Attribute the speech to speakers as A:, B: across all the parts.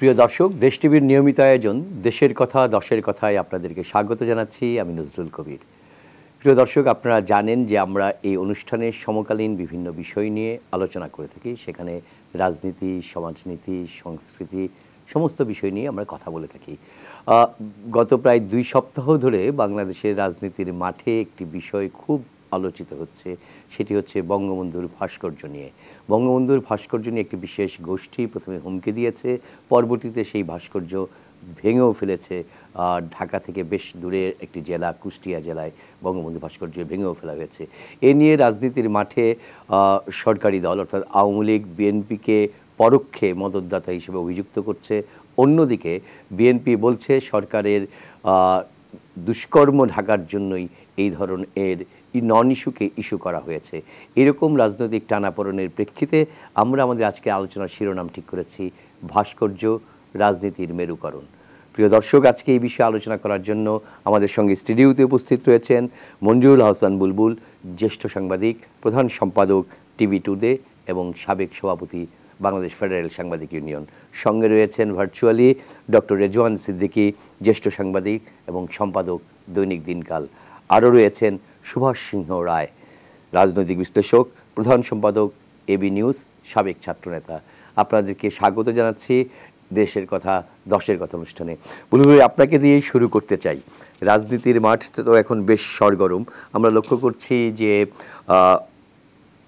A: প্রিয় দর্শক, দেশ টিভির নিয়মিত আয়োজন দেশের কথা দশের কথায় আপনাদেরকে স্বাগত জানাচ্ছি। আমি নজরুল কবির। প্রিয় দর্শক, আপনারা জানেন যে আমরা এই অনুষ্ঠানে সমকালীন বিভিন্ন বিষয় নিয়ে আলোচনা করে থাকি। সেখানে রাজনীতি, সমাজনীতি, সংস্কৃতি সমস্ত বিষয় নিয়ে আমরা কথা বলে থাকি। গত প্রায় 2 সপ্তাহ ধরে বাংলাদেশের রাজনীতির মাঠে একটি বিষয় খুব আলোচিত হচ্ছে, সেটি হচ্ছে বঙ্গবন্ধুর ভাস্কর্য নিয়ে। বঙ্গবন্ধুর ভাস্কর্য নিয়ে একটি বিশেষ গোষ্ঠী প্রথমে হুমকি দিয়েছে, পরবর্তীতে সেই ভাস্কর্য ভেঙেও ফেলেছে। ঢাকা থেকে বেশ দূরে একটি জেলা, কুষ্টিয়া জেলায় বঙ্গবন্ধু ভাস্কর্য ভেঙেও ফেলা হয়েছে। এ নিয়ে রাজনীতির মাঠে সরকারি দল অর্থাৎ আওয়ামী লীগ বিএনপিকে পরোক্ষে মদতদাতা হিসেবে অভিযুক্ত করছে। অন্যদিকে বিএনপি বলছে সরকারের দুষ্কর্ম ঢাকার জন্যই এই ধরনের নন ইস্যুকে ইস্যু করা হয়েছে। এরকম রাজনৈতিক টানাপোড়েনের প্রেক্ষিতে আমরা আমাদের আজকে আলোচনার শিরোনাম ঠিক করেছি ভাস্কর্য রাজনীতির মেরুকরণ। প্রিয় দর্শক, আজকে এই বিষয়ে আলোচনা করার জন্য আমাদের সঙ্গে স্টুডিওতে উপস্থিত রয়েছেন মঞ্জুরুল হাসান বুলবুল, জ্যেষ্ঠ সাংবাদিক, প্রধান সম্পাদক টিভি টুডে এবং সাবেক সভাপতি বাংলাদেশ ফেডারেল সাংবাদিক ইউনিয়ন। সঙ্গে রয়েছেন ভার্চুয়ালি ডক্টর রেজওয়ান সিদ্দিকী, জ্যেষ্ঠ সাংবাদিক এবং সম্পাদক দৈনিক দিনকাল। আরও রয়েছেন সুভাষ সিংহ রায়, রাজনৈতিক বিশ্লেষক, প্রধান সম্পাদক এবি নিউজ, সাবেক ছাত্রনেতা। আপনাদেরকে স্বাগত জানাচ্ছি দেশের কথা দশের কথা অনুষ্ঠানে। বুলবুল, আপনাকে দিয়েই শুরু করতে চাই। রাজনীতির মাঠ তো এখন বেশ সরগরম। আমরা লক্ষ্য করছি যে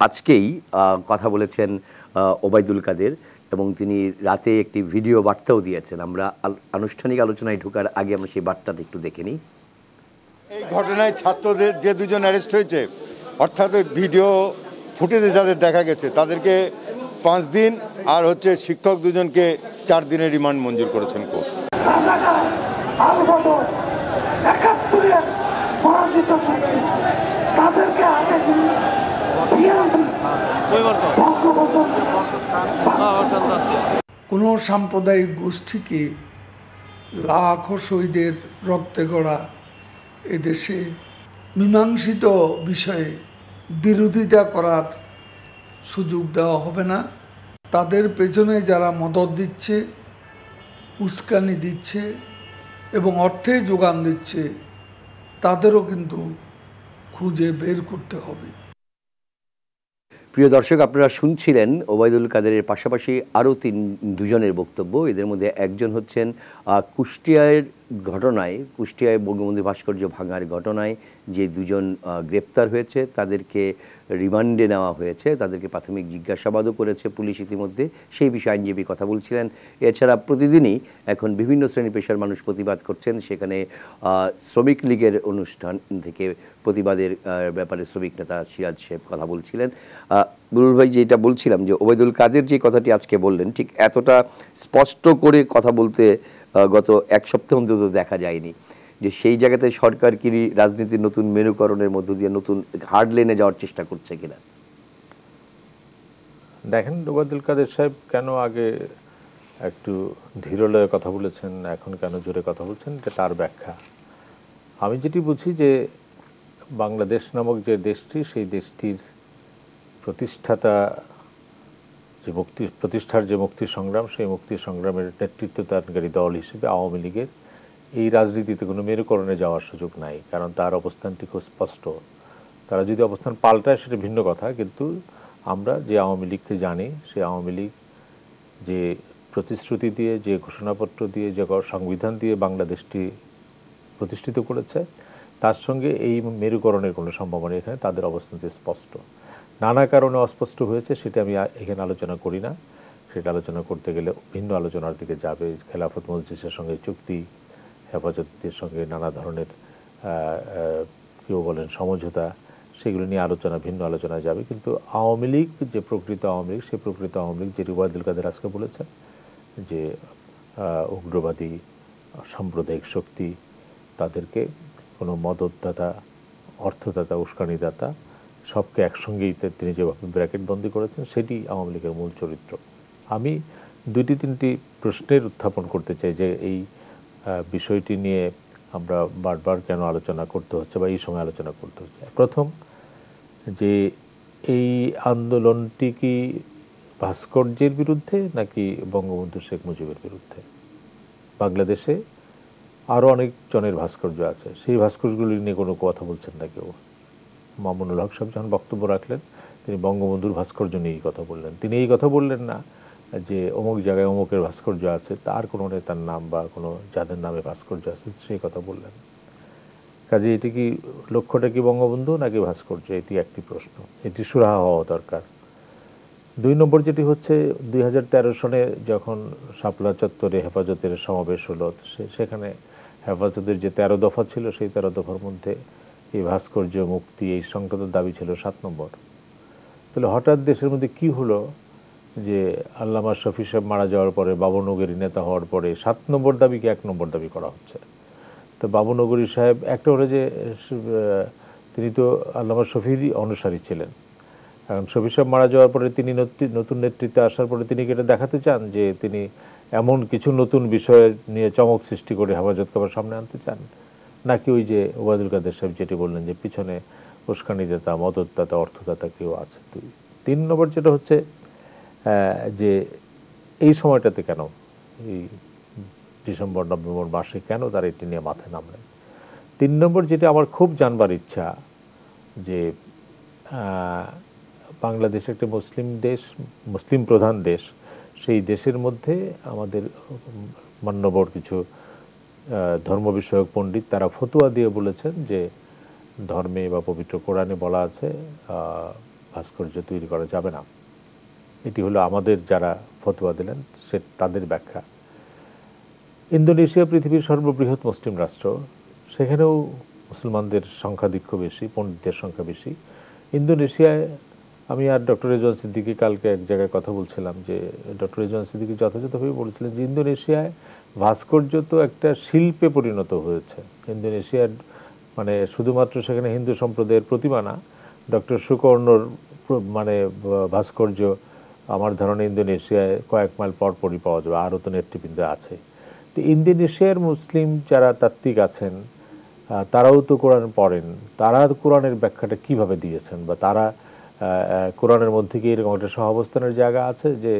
A: আজকেই কথা বলেছেন ওবায়দুল কাদের এবং তিনি রাতে একটি ভিডিও বার্তাও দিয়েছেন। আমরা আনুষ্ঠানিক আলোচনায় ঢোকার আগে আমরা সেই বার্তাটা একটু দেখে নিই।
B: এই ঘটনায় ছাত্রদের যে 2 জন অ্যারেস্ট হয়েছে, অর্থাৎ ভিডিও ফুটেজে যাদের দেখা গেছে তাদেরকে 5 দিন আর শিক্ষক 2 জনকে 4 দিনের রিমান্ড মঞ্জুর করেছেন কোর্ট।
C: কোনো সাম্প্রদায়িক গোষ্ঠীকে লাখো শহীদের রক্তে গড়া এদেশে মীমাংসিত বিষয়ে বিরোধিতা করার সুযোগ দেওয়া হবে না। তাদের পেছনে যারা মদত দিচ্ছে, উস্কানি দিচ্ছে এবং অর্থের যোগান দিচ্ছে, তাদেরও কিন্তু খুঁজে বের করতে হবে।
A: প্রিয় দর্শক, আপনারা শুনছিলেন ওবায়দুল কাদেরের পাশাপাশি আরও 2 জনের বক্তব্য। এদের মধ্যে একজন হচ্ছেন কুষ্টিয়ায় বঙ্গবন্ধু ভাস্কর্য ভাঙার ঘটনায় যে 2 জন গ্রেপ্তার হয়েছে তাদেরকে রিমান্ডে নেওয়া হয়েছে, তাদেরকে প্রাথমিক জিজ্ঞাসাবাদও করেছে পুলিশ ইতিমধ্যে। সেই বিষয়ে আইনজীবী কথা বলছিলেন। এছাড়া প্রতিদিনই এখন বিভিন্ন শ্রেণী পেশার মানুষ প্রতিবাদ করছেন। সেখানে শ্রমিক লীগের অনুষ্ঠান থেকে প্রতিবাদের ব্যাপারে শ্রমিক নেতা সিরাজ শেখ কথা বলছিলেন। বুলবুল ভাই, যেটা বলছিলাম যে ওবায়দুল কাদের যে কথাটি আজকে বললেন, ঠিক এতটা স্পষ্ট করে কথা বলতে গত 1 সপ্তাহ অন্তত দেখা যায়নি। যে সেই জায়গাতে সরকার কি রাজনীতির নতুন মেরুকরণের মধ্য দিয়ে নতুন হার্ড লেনে যাওয়ার চেষ্টা করছে কিনা?
D: দেখেন, ওবায়দুল কাদের সাহেব কেন আগে একটু ধীরলয়ে কথা বলেছেন, এখন কেন জোরে কথা বলছেন, এটা তার ব্যাখ্যা। আমি যেটি বুঝি যে বাংলাদেশ নামক যে দেশটি, সেই দেশটির প্রতিষ্ঠাতা প্রতিষ্ঠার যে মুক্তি সংগ্রাম, সেই মুক্তি সংগ্রামের নেতৃত্বদানকারী দল হিসেবে আওয়ামী লীগের এই রাজনীতিতে কোনো মেরুকরণে যাওয়ার সুযোগ নাই। কারণ তার অবস্থানটি খুব স্পষ্ট। তারা যদি অবস্থান পাল্টায় সেটা ভিন্ন কথা, কিন্তু আমরা যে আওয়ামী লীগকে জানি, সেই আওয়ামী লীগ যে প্রতিশ্রুতি দিয়ে, যে ঘোষণাপত্র দিয়ে, যে সংবিধান দিয়ে বাংলাদেশটি প্রতিষ্ঠিত করেছে, তার সঙ্গে এই মেরুকরণের কোনো সম্ভাবনা এখানে তাদের অবস্থানটি স্পষ্ট। নানা কারণে অস্পষ্ট হয়েছে, সেটা আমি এখানে আলোচনা করি না। সেটা আলোচনা করতে গেলে ভিন্ন আলোচনার দিকে যাবে। খেলাফত মজলিসের সঙ্গে চুক্তি, হেফাজতের সঙ্গে নানা ধরনের কেউ বলেন সমঝোতা, সেগুলো নিয়ে ভিন্ন আলোচনায় যাবে। কিন্তু আওয়ামী লীগ যে প্রকৃত আওয়ামী লীগ, সেই প্রকৃত আওয়ামী লীগ যেটি ওবায়দুল কাদের আজকে বলেছেন যে উগ্রবাদী সাম্প্রদায়িক শক্তি, তাদেরকে কোনো মদতদাতা, অর্থদাতা, উস্কানিদাতা সবকে একসঙ্গেই তিনি যেভাবে ব্র্যাকেটবন্দি করেছেন, সেটি আওয়ামী লীগের মূল চরিত্র। আমি 2-3টি প্রশ্নের উত্থাপন করতে চাই যে এই বিষয়টি নিয়ে আমরা বারবার কেন আলোচনা করতে হচ্ছে বা এই সময় আলোচনা করতে হচ্ছে। প্রথম, যে এই আন্দোলনটি কি ভাস্কর্যের বিরুদ্ধে নাকি বঙ্গবন্ধু শেখ মুজিবের বিরুদ্ধে? বাংলাদেশে আরও অনেক জনের ভাস্কর্য আছে, সেই ভাস্কর্যগুলি নিয়ে কোনো কথা বলছেন না কেউ। মামুনুল হক সাহেব যখন বক্তব্য রাখলেন তিনি বঙ্গবন্ধুর ভাস্কর্য নিয়েই কথা বললেন। তিনি এই কথা বললেন না যে অমুক জায়গায় অমুকের ভাস্কর্য আছে, তার কোনো নেতার নাম বা কোনো যাদের নামে ভাস্কর্য আছে সেই কথা বললেন। কাজে এটি কি লক্ষ্যটা কি বঙ্গবন্ধু নাকি ভাস্কর্য? এটি একটি প্রশ্ন, এটি সুরাহা হওয়া দরকার। 2 নম্বর যেটি হচ্ছে 2013 সনে যখন শাপলা চত্বরে হেফাজতের সমাবেশ হলো, সেখানে হেফাজতের যে 13 দফা ছিল সেই 13 দফার মধ্যে এই ভাস্কর্য মুক্তি এই সংক্রান্ত দাবি ছিল 7 নম্বর। তাহলে হঠাৎ দেশের মধ্যে কি হলো যে আল্লামা শফি সাহেব মারা যাওয়ার পরে, বাবুনগরী নেতা হওয়ার পরে 7 নম্বর দাবিকে 1 নম্বর দাবি করা হচ্ছে? তো বাবুনগরী সাহেব একটা হলো যে তিনি তো আল্লামা শফিরই অনুসারী ছিলেন। এখন শফি সাহেব মারা যাওয়ার পরে তিনি নতুন নেতৃত্বে আসার পরে তিনি এটা দেখাতে চান যে তিনি এমন কিছু নতুন বিষয় নিয়ে চমক সৃষ্টি করে হেফাজতকে আবার সামনে আনতে চান, নাকি ওই যে ওবায়দুল কাদের সাহেব যেটি বললেন যে পিছনে উস্কানিদাতা, মদতদাতা, অর্থদাতা কেউ আছে? 3 নম্বর যেটা হচ্ছে যে এই সময়টাতে কেন, এই ডিসেম্বর নভেম্বর মাসে কেন তারা এটি নিয়ে মাথায় নামলেন? 3 নম্বর যেটা আমার খুব জানবার ইচ্ছা যে বাংলাদেশ একটা মুসলিম দেশ, মুসলিম প্রধান দেশ, সেই দেশের মধ্যে আমাদের মান্যবর কিছু ধর্ম বিষয়ক পণ্ডিত তারা ফতোয়া দিয়ে বলেছেন যে ধর্মে বা পবিত্র কোরআনে বলা আছে ভাস্কর্য তৈরি করা যাবে না। এটি হলো আমাদের যারা ফতোয়া দিলেন সে তাদের ব্যাখ্যা। ইন্দোনেশিয়া পৃথিবীর সর্ববৃহৎ মুসলিম রাষ্ট্র, সেখানেও মুসলমানদের সংখ্যাধিক্য বেশি, পণ্ডিতদের সংখ্যা বেশি। ইন্দোনেশিয়ায় আমি আর ডক্টর রেজওয়ান সিদ্দিকী কালকে এক জায়গায় কথা বলছিলাম যে ডক্টর রেজওয়ান সিদ্দিকী যথাযথভাবে বলেছিলেন যে ইন্দোনেশিয়ায় ভাস্কর্য তো একটা শিল্পে পরিণত হয়েছে। ইন্দোনেশিয়ার মানে শুধুমাত্র সেখানে হিন্দু সম্প্রদায়ের প্রতিমা না, ডক্টর সুকর্ণর মানে ভাস্কর্য আমার ধারণা ইন্দোনেশিয়ায় কয়েক মাইল পরপরই পাওয়া যাবে, আরও তো নেতৃবৃন্দ আছে। তো ইন্দোনেশিয়ার মুসলিম যারা তাত্ত্বিক আছেন তারাও তো কোরআন পড়েন, তারা কোরআনের ব্যাখ্যাটা কিভাবে দিয়েছেন, বা তারা কোরআনের মধ্যে কি এরকম একটা সহাবস্থানের জায়গা আছে যে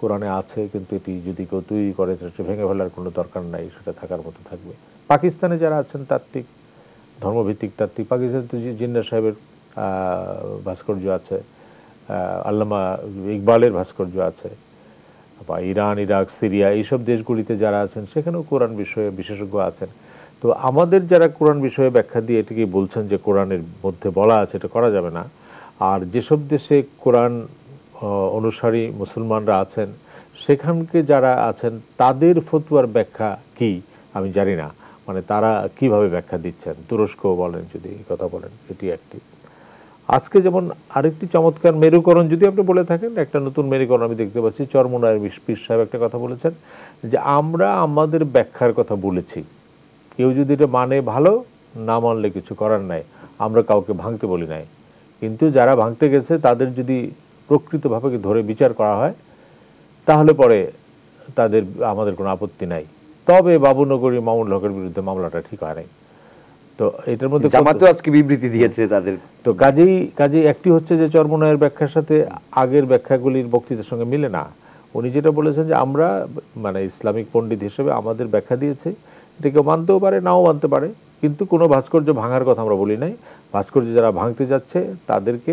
D: কোরআনে আছে কিন্তু এটি যদি কেউ তৈরি করে সেটা ভেঙে ফেলার কোনো দরকার নাই, সেটা থাকার মতো থাকবে। পাকিস্তানে যারা আছেন তাত্ত্বিক, ধর্মভিত্তিক তাত্ত্বিক, পাকিস্তানে তো জিন্নাহ সাহেবের ভাস্কর্য আছে, আল্লামা ইকবালের ভাস্কর্য আছে, বা ইরান, ইরাক, সিরিয়া এইসব দেশগুলিতে যারা আছেন সেখানেও কোরআন বিষয়ে বিশেষজ্ঞ আছেন। তো আমাদের যারা কোরআন বিষয়ে ব্যাখ্যা দিয়ে এটিকে বলছেন যে কোরআনের মধ্যে বলা আছে এটা করা যাবে না, আর যেসব দেশে কোরআন অনুসারী মুসলমানরা আছেন সেখানকে যারা আছেন তাদের ফতোয়ার ব্যাখ্যা কি আমি জানি না, মানে তারা কিভাবে ব্যাখ্যা দিচ্ছেন। তুরস্ক বলেন, যদি কথা বলেন, এটি একটি। আজকে যেমন আরেকটি চমৎকার মেরুকরণ যদি আপনি বলে থাকেন, একটা নতুন মেরুকরণ আমি দেখতে পাচ্ছি। চরমোনায়ের পীর সাহেব একটা কথা বলেছেন যে আমরা আমাদের ব্যাখ্যার কথা বলেছি, কেউ যদি এটা মানে ভালো, না মানলে কিছু করার নাই, আমরা কাউকে ভাঙতে বলি নাই, কিন্তু যারা ভাঙতে গেছে তাদের যদি প্রকৃতভাবে ধরে বিচার করা হয় তাহলে পরে তাদের আমাদের কোনো আপত্তি নাই। তবে বাবুনগরী মামুনুল হকের বিরুদ্ধে মামলাটা ঠিক হয় নাই। তো এটার মধ্যে
A: জামাতও আজকে বিবৃতি দিয়েছে তাদের।
D: তো কাজেই একটি হচ্ছে যে চরমোনায়ের ব্যাখ্যার সাথে আগের ব্যাখ্যাগুলির বক্তৃতার সঙ্গে মিলে না। উনি যেটা বলেছেন যে আমরা মানে ইসলামিক পণ্ডিত হিসেবে আমাদের ব্যাখ্যা দিয়েছে, এটা কেউ মানতেও পারে নাও মানতে পারে, কিন্তু কোনো ভাস্কর্য ভাঙার কথা আমরা বলি নাই। ভাস্কর্য যারা ভাঙতে যাচ্ছে তাদেরকে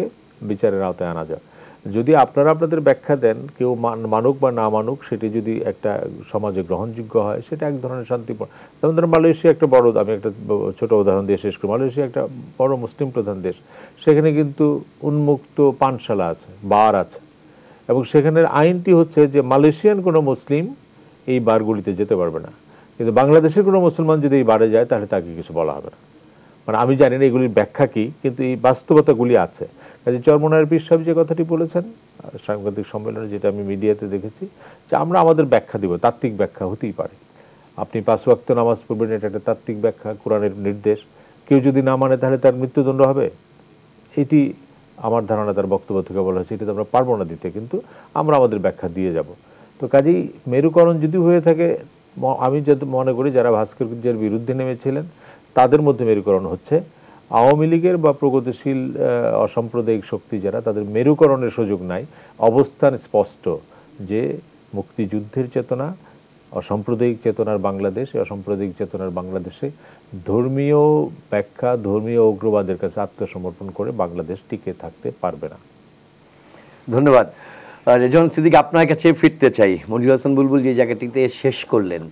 D: বিচারের আওতায় আনা যায়। যদি আপনারা আপনাদের ব্যাখ্যা দেন, কেউ মানুক বা না মানুক, সেটি যদি একটা সমাজে গ্রহণযোগ্য হয় সেটা এক ধরনের শান্তিপূর্ণ। যেমন ধরুন মালয়েশিয়া একটা বড়, আমি একটা ছোট উদাহরণ দিয়ে শেষ করি। মালয়েশিয়া একটা বড় মুসলিম প্রধান দেশ, সেখানে কিন্তু উন্মুক্ত পানশালা আছে, বার আছে, এবং সেখানের আইনটি হচ্ছে যে মালয়েশিয়ান কোনো মুসলিম এই বারগুলিতে যেতে পারবে না, কিন্তু বাংলাদেশের কোনো মুসলমান যদি এই বারে যায় তাহলে তাকে কিছু বলা হবে না। মানে আমি জানি না এগুলির ব্যাখ্যা কী, কিন্তু এই বাস্তবতাগুলি আছে। কাজে চরমোনায়ের পীর সাহেব যে কথাটি বলেছেন সাংবাদিক সম্মেলনে, যেটা আমি মিডিয়াতে দেখেছি, যে আমরা আমাদের ব্যাখ্যা দিব, তাত্ত্বিক ব্যাখ্যা হতেই পারে। আপনি 5 ওয়াক্ত নামাজ পড়বেন, এটা একটা তাত্ত্বিক ব্যাখ্যা, কোরআনের নির্দেশ। কেউ যদি না মানে তাহলে তার মৃত্যুদণ্ড হবে, এটি আমার ধারণা তার বক্তব্য থেকে বলা হয়েছে। এটা তো আমরা পারবো না দিতে, কিন্তু আমরা আমাদের ব্যাখ্যা দিয়ে যাব। তো কাজেই মেরুকরণ যদি হয়ে থাকে, আমি যদি মনে করি যারা ভাস্কর্যের বিরুদ্ধে নেমেছিলেন তাদের মধ্যে মেরুকরণ হচ্ছে, আওয়ামী লীগের বা প্রগতিশীল অসাম্প্রদায়িক শক্তি যারা, তাদের মেরুকরণের সুযোগ নাই। অবস্থান স্পষ্ট যে মুক্তিযুদ্ধের চেতনা, অসাম্প্রদায়িক চেতনার বাংলাদেশ, অসাম্প্রদায়িক চেতনার বাংলাদেশে ধর্মীয় ব্যাখ্যা, ধর্মীয় উগ্রবাদের কাছে আত্মসমর্পণ করে বাংলাদেশ টিকে থাকতে পারবে না।
A: ধন্যবাদ। রেজওয়ান সিদ্দিক, আপনার কাছে ফিরতে চাই। মনিরুল হাসান বুলবুল যে জায়গাটিতে শেষ করলেন,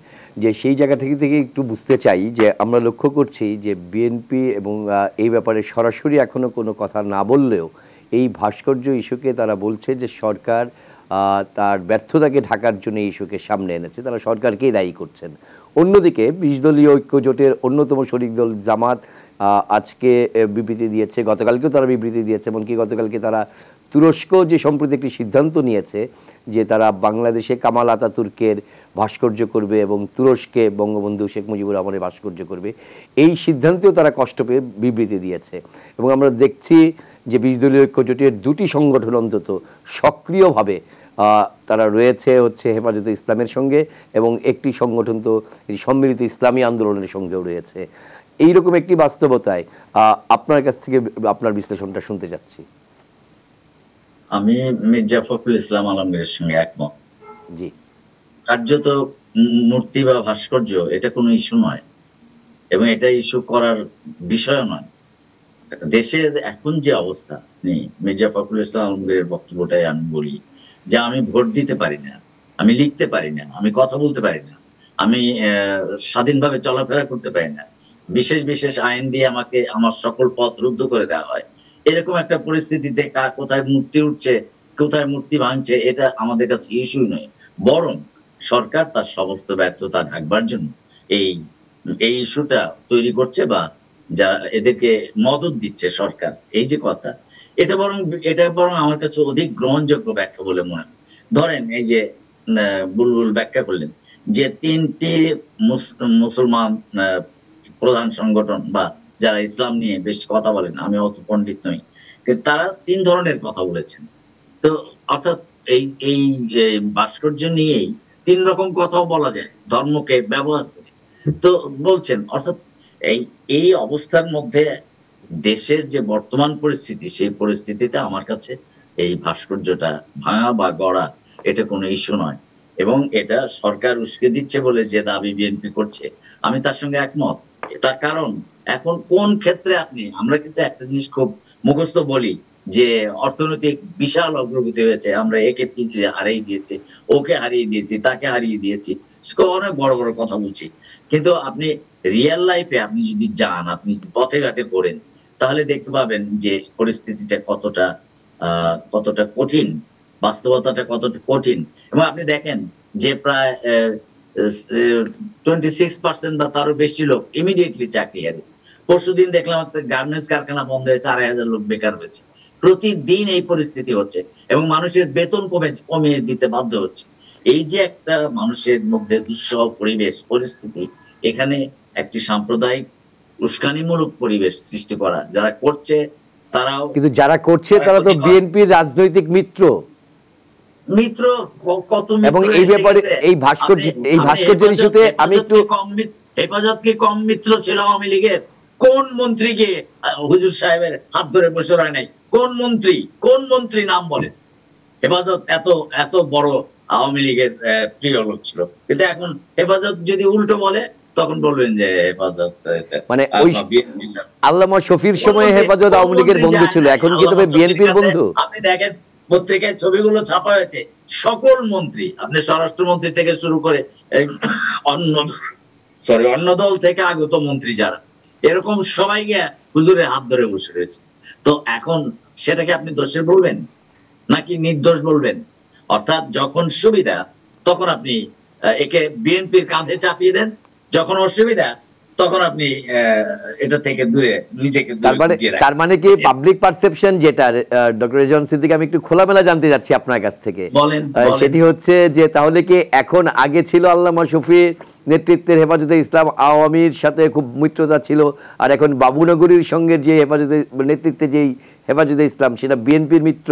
A: যে সেই জায়গা থেকে একটু বুঝতে চাই যে আমরা লক্ষ্য করছি যে বিএনপি এবং এই ব্যাপারে সরাসরি এখনও কোনো কথা না বললেও এই ভাস্কর্য ইস্যুকে তারা বলছে যে সরকার তার ব্যর্থতাকে ঢাকার জন্য এই ইস্যুকে সামনে এনেছে, তারা সরকারকেই দায়ী করছেন। অন্যদিকে 20 দলীয় ঐক্য জোটের অন্যতম শরিক দল জামাত আজকে বিবৃতি দিয়েছে, গতকালকেও তারা বিবৃতি দিয়েছে। এমনকি গতকালকে তারা তুরস্ক যে সম্প্রতি একটি সিদ্ধান্ত নিয়েছে যে তারা বাংলাদেশে কামাল আতাতুর্কের ভাস্কর্য করবে এবং তুরস্কে বঙ্গবন্ধু শেখ মুজিবুর রহমানের ভাস্কর্য করবে, এই সিদ্ধান্তেও তারা কষ্ট পেয়ে বিবৃতি দিয়েছে। এবং আমরা দেখছি যে 20 দলীয় ঐক্য জোটের দুটি সংগঠন অন্তত সক্রিয়ভাবে তারা রয়েছে হচ্ছে হেফাজতে ইসলামের সঙ্গে, এবং একটি সংগঠন তো সম্মিলিত ইসলামী আন্দোলনের সঙ্গেও রয়েছে। এইরকম একটি বাস্তবতায় আপনার কাছ থেকে আপনার বিশ্লেষণটা শুনতে চাচ্ছি।
E: আমি মির্জা ফখরুল ইসলাম আলমগীরের সঙ্গে একমত।
A: জি,
E: কার্যত মূর্তি বা ভাস্কর্য এটা কোনো ইস্যু নয়, এবং এটা ইস্যু করার বিষয় নয়। দেশের এখন যে অবস্থা নেই, মির্জা ফখরুল ইসলাম আলমগীরের বক্তব্যটাই আমি বলি যে আমি ভোট দিতে পারি না, আমি লিখতে পারি না, আমি কথা বলতে পারি না, আমি স্বাধীনভাবে চলাফেরা করতে পারি না, বিশেষ বিশেষ আইন দিয়ে আমাকে আমার সকল পথ রুদ্ধ করে দেওয়া হয়। এরকম একটা পরিস্থিতিতে কোথায় মূর্তি উঠছে, কোথায় মূর্তি ভাঙছে, এটা আমাদের কাছে ইস্যু নয়। বরং সরকার তার সমস্ত ব্যর্থতা ঢাকবার জন্য এই ইস্যুটা তৈরি করছে, বা যা এদেরকে মদত দিচ্ছে সরকার, এই যে কথা, এটা বরং আমার কাছে অধিক গ্রহণযোগ্য ব্যাখ্যা বলে মনে হয়। ধরেন এই যে বুলবুল ব্যাখ্যা করলেন যে 3টি মুসলমান প্রধান সংগঠন বা যারা ইসলাম নিয়ে বেশ কথা বলেন, আমি অত পণ্ডিত নই, কিন্তু তারা 3 ধরনের কথা বলেছেন। তো অর্থাৎ এই ভাস্কর্য নিয়েই 3 রকম কথাও বলা যায় ধর্মকে ব্যবহার করে। তো বলছেন, অর্থাৎ এই অবস্থার মধ্যে দেশের যে বর্তমান পরিস্থিতি, সেই পরিস্থিতিতে আমার কাছে এই ভাস্কর্যটা ভাঙা বা গড়া এটা কোনো ইস্যু নয়। এবং এটা সরকার উস্কে দিচ্ছে বলে যে দাবি বিএনপি করছে, আমি তার সঙ্গে একমত। তার কারণ এখন কোন ক্ষেত্রে আমরা কিন্তু একটা জিনিস খুব মুখস্থ বলি যে অর্থনৈতিক বিশাল অগ্রগতি হয়েছে, আমরা একে হারিয়ে দিয়েছি, ওকে হারিয়ে দিয়েছি, তাকে হারিয়ে দিয়েছি, অনেক বড় বড় কথা বলছি। কিন্তু আপনি রিয়েল লাইফে আপনি যদি যান, আপনি পথে ঘাটে পড়েন, তাহলে দেখতে পাবেন যে পরিস্থিতিটা কতটা কঠিন, বাস্তবতাটা কতটা কঠিন। এবং আপনি দেখেন যে প্রায় 26% বা তারও বেশি লোক ইমিডিয়েটলি চাকরি হারিয়েছে। পরশুদিন দেখলাম একটা গার্মেন্টস কারখানা বন্ধ হয়েছে, 2,500 লোক বেকার হয়েছে। প্রতিদিন এই পরিস্থিতি হচ্ছে এবং মানুষের বেতন কমিয়ে দিতে বাধ্য হচ্ছে। এই যে একটা মানুষের মধ্যে দুঃসহ পরিস্থিতি, এখানে একটি সাম্প্রদায়িক উস্কানিমূলক পরিবেশ সৃষ্টি করা যারা করছে, তারাও কিন্তু
A: যারা করছে তারা তো বিএনপির রাজনৈতিক মিত্র।
E: কত
A: এবং এই ব্যাপারে এই ভাস্কর্যের ইস্যুতে আমি একটু
E: হেফাজত কি কম মিত্র ছিল আওয়ামী লীগের? কোন মন্ত্রী গিয়ে হুজুর সাহেবের হাত ধরে বসে রয় নাই? কোন মন্ত্রী নাম বলেন? হেফাজত এত বড় আওয়ামী লীগের প্রিয় লোক ছিল, কিন্তু এখন হেফাজত যদি উল্টো বলে তখন বলবেন যে হেফাজত
A: মানে ওই আল্লামা শফির সময় হেফাজত আওয়ামী লীগের বন্ধু ছিল, এখন কি তবে বিএনপির বন্ধু?
E: আপনি দেখেন পত্রিকায় ছবিগুলো ছাপা হয়েছে, সকল মন্ত্রী, আপনি স্বরাষ্ট্রমন্ত্রী থেকে শুরু করে অন্য দল থেকে আগত মন্ত্রী যারা, এরকম সবাই গিয়ে হুজুরের হাত ধরে বসে রয়েছে। তো এখন সেটাকে আপনি দোষের বলবেন নাকি নির্দোষ বলবেন? অর্থাৎ যখন সুবিধা তখন আপনি একে বিএনপির কাঁধে চাপিয়ে দেন, যখন অসুবিধা তখন আপনি এটা থেকে দূরে নিজেকে।
A: তার মানে কি পাবলিক পারসেপশন যেটা ডক্টর রেজওয়ান সিদ্দিক, আমি একটু খোলামেলা জানতে যাচ্ছি আপনার কাছ থেকে, সেটি হচ্ছে যে তাহলে কি এখন আগে ছিল আল্লামা শফির নেতৃত্বের হেফাজতে ইসলাম আওয়ামীর সাথে খুব মিত্রতা ছিল, আর এখন বাবুনগরীর সঙ্গে যে হেফাজতে নেতৃত্বে যেই হেফাজতে ইসলাম সেটা বিএনপির মিত্র?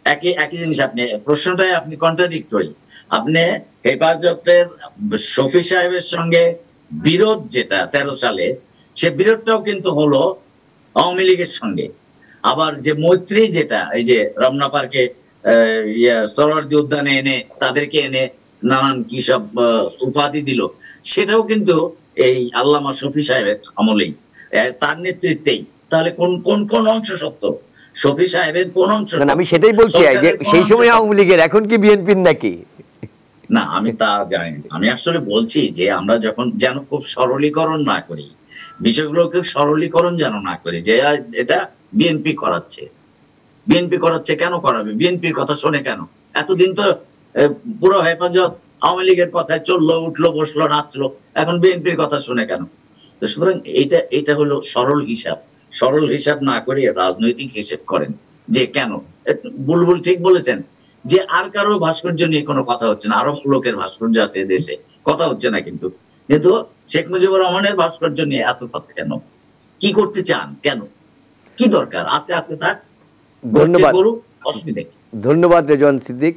E: একই জিনিস। আপনি প্রশ্নটাই আপনি কন্ট্রাডিক্টরি। আপনি হেফাজতের শফি সাহেবের সঙ্গে বিরোধ যেটা 13 সালে, সে বিরোধটাও কিন্তু হলো আওয়ামী লীগের সঙ্গে। আবার যে মৈত্রী, যেটা এই যে রমনা পার্কে সরোয়ার্দী উদ্যানে এনে তাদেরকে এনে নানান কি সব উপাধি দিল, সেটাও কিন্তু এই আল্লামা শফি সাহেবের আমলেই, তার নেতৃত্বেই। তাহলে কোন কোন কোন অংশ সত্য? শফি সাহেবের কোন অংশ?
A: আমি সেটাই বলছি যে সেই সময় আওয়ামী লীগের, এখন কি বিএনপির নাকি?
E: না, আমি তা জানি না। আমি আসলে বলছি যে আমরা যখন যেন খুব সরলীকরণ না করি বিষয়গুলোকে, সরলীকরণ যেন না করি যে এটা বিএনপি করাচ্ছে। বিএনপি করাচ্ছে কেন করাবে? বিএনপির কথা শুনে কেন? এতদিন তো পুরো হেফাজত আওয়ামী লীগের কথায় চললো, উঠলো, বসলো, নাচলো, এখন বিএনপির কথা শুনে কেন? তো সুতরাং এটা হলো সরল হিসাব। সরল হিসাব না করে রাজনৈতিক হিসেব করেন যে কেন। বুলবুল ঠিক বলেছেন যে আর কারো ভাস্কর্য নিয়ে কোনো কথা হচ্ছে না, আরো লোকের ভাস্কর্য আছে দেশে, কথা হচ্ছে না। কিন্তু কিন্তু শেখ মুজিবুর রহমানের ভাস্কর্য নিয়ে এত কথা কেন? কি করতে চান? কেন? কি দরকার? আছে আছে থাক,
A: ধন্যবাদ,
E: অসুবিধা কি?
A: ধন্যবাদ রেজওয়ান সিদ্দিক।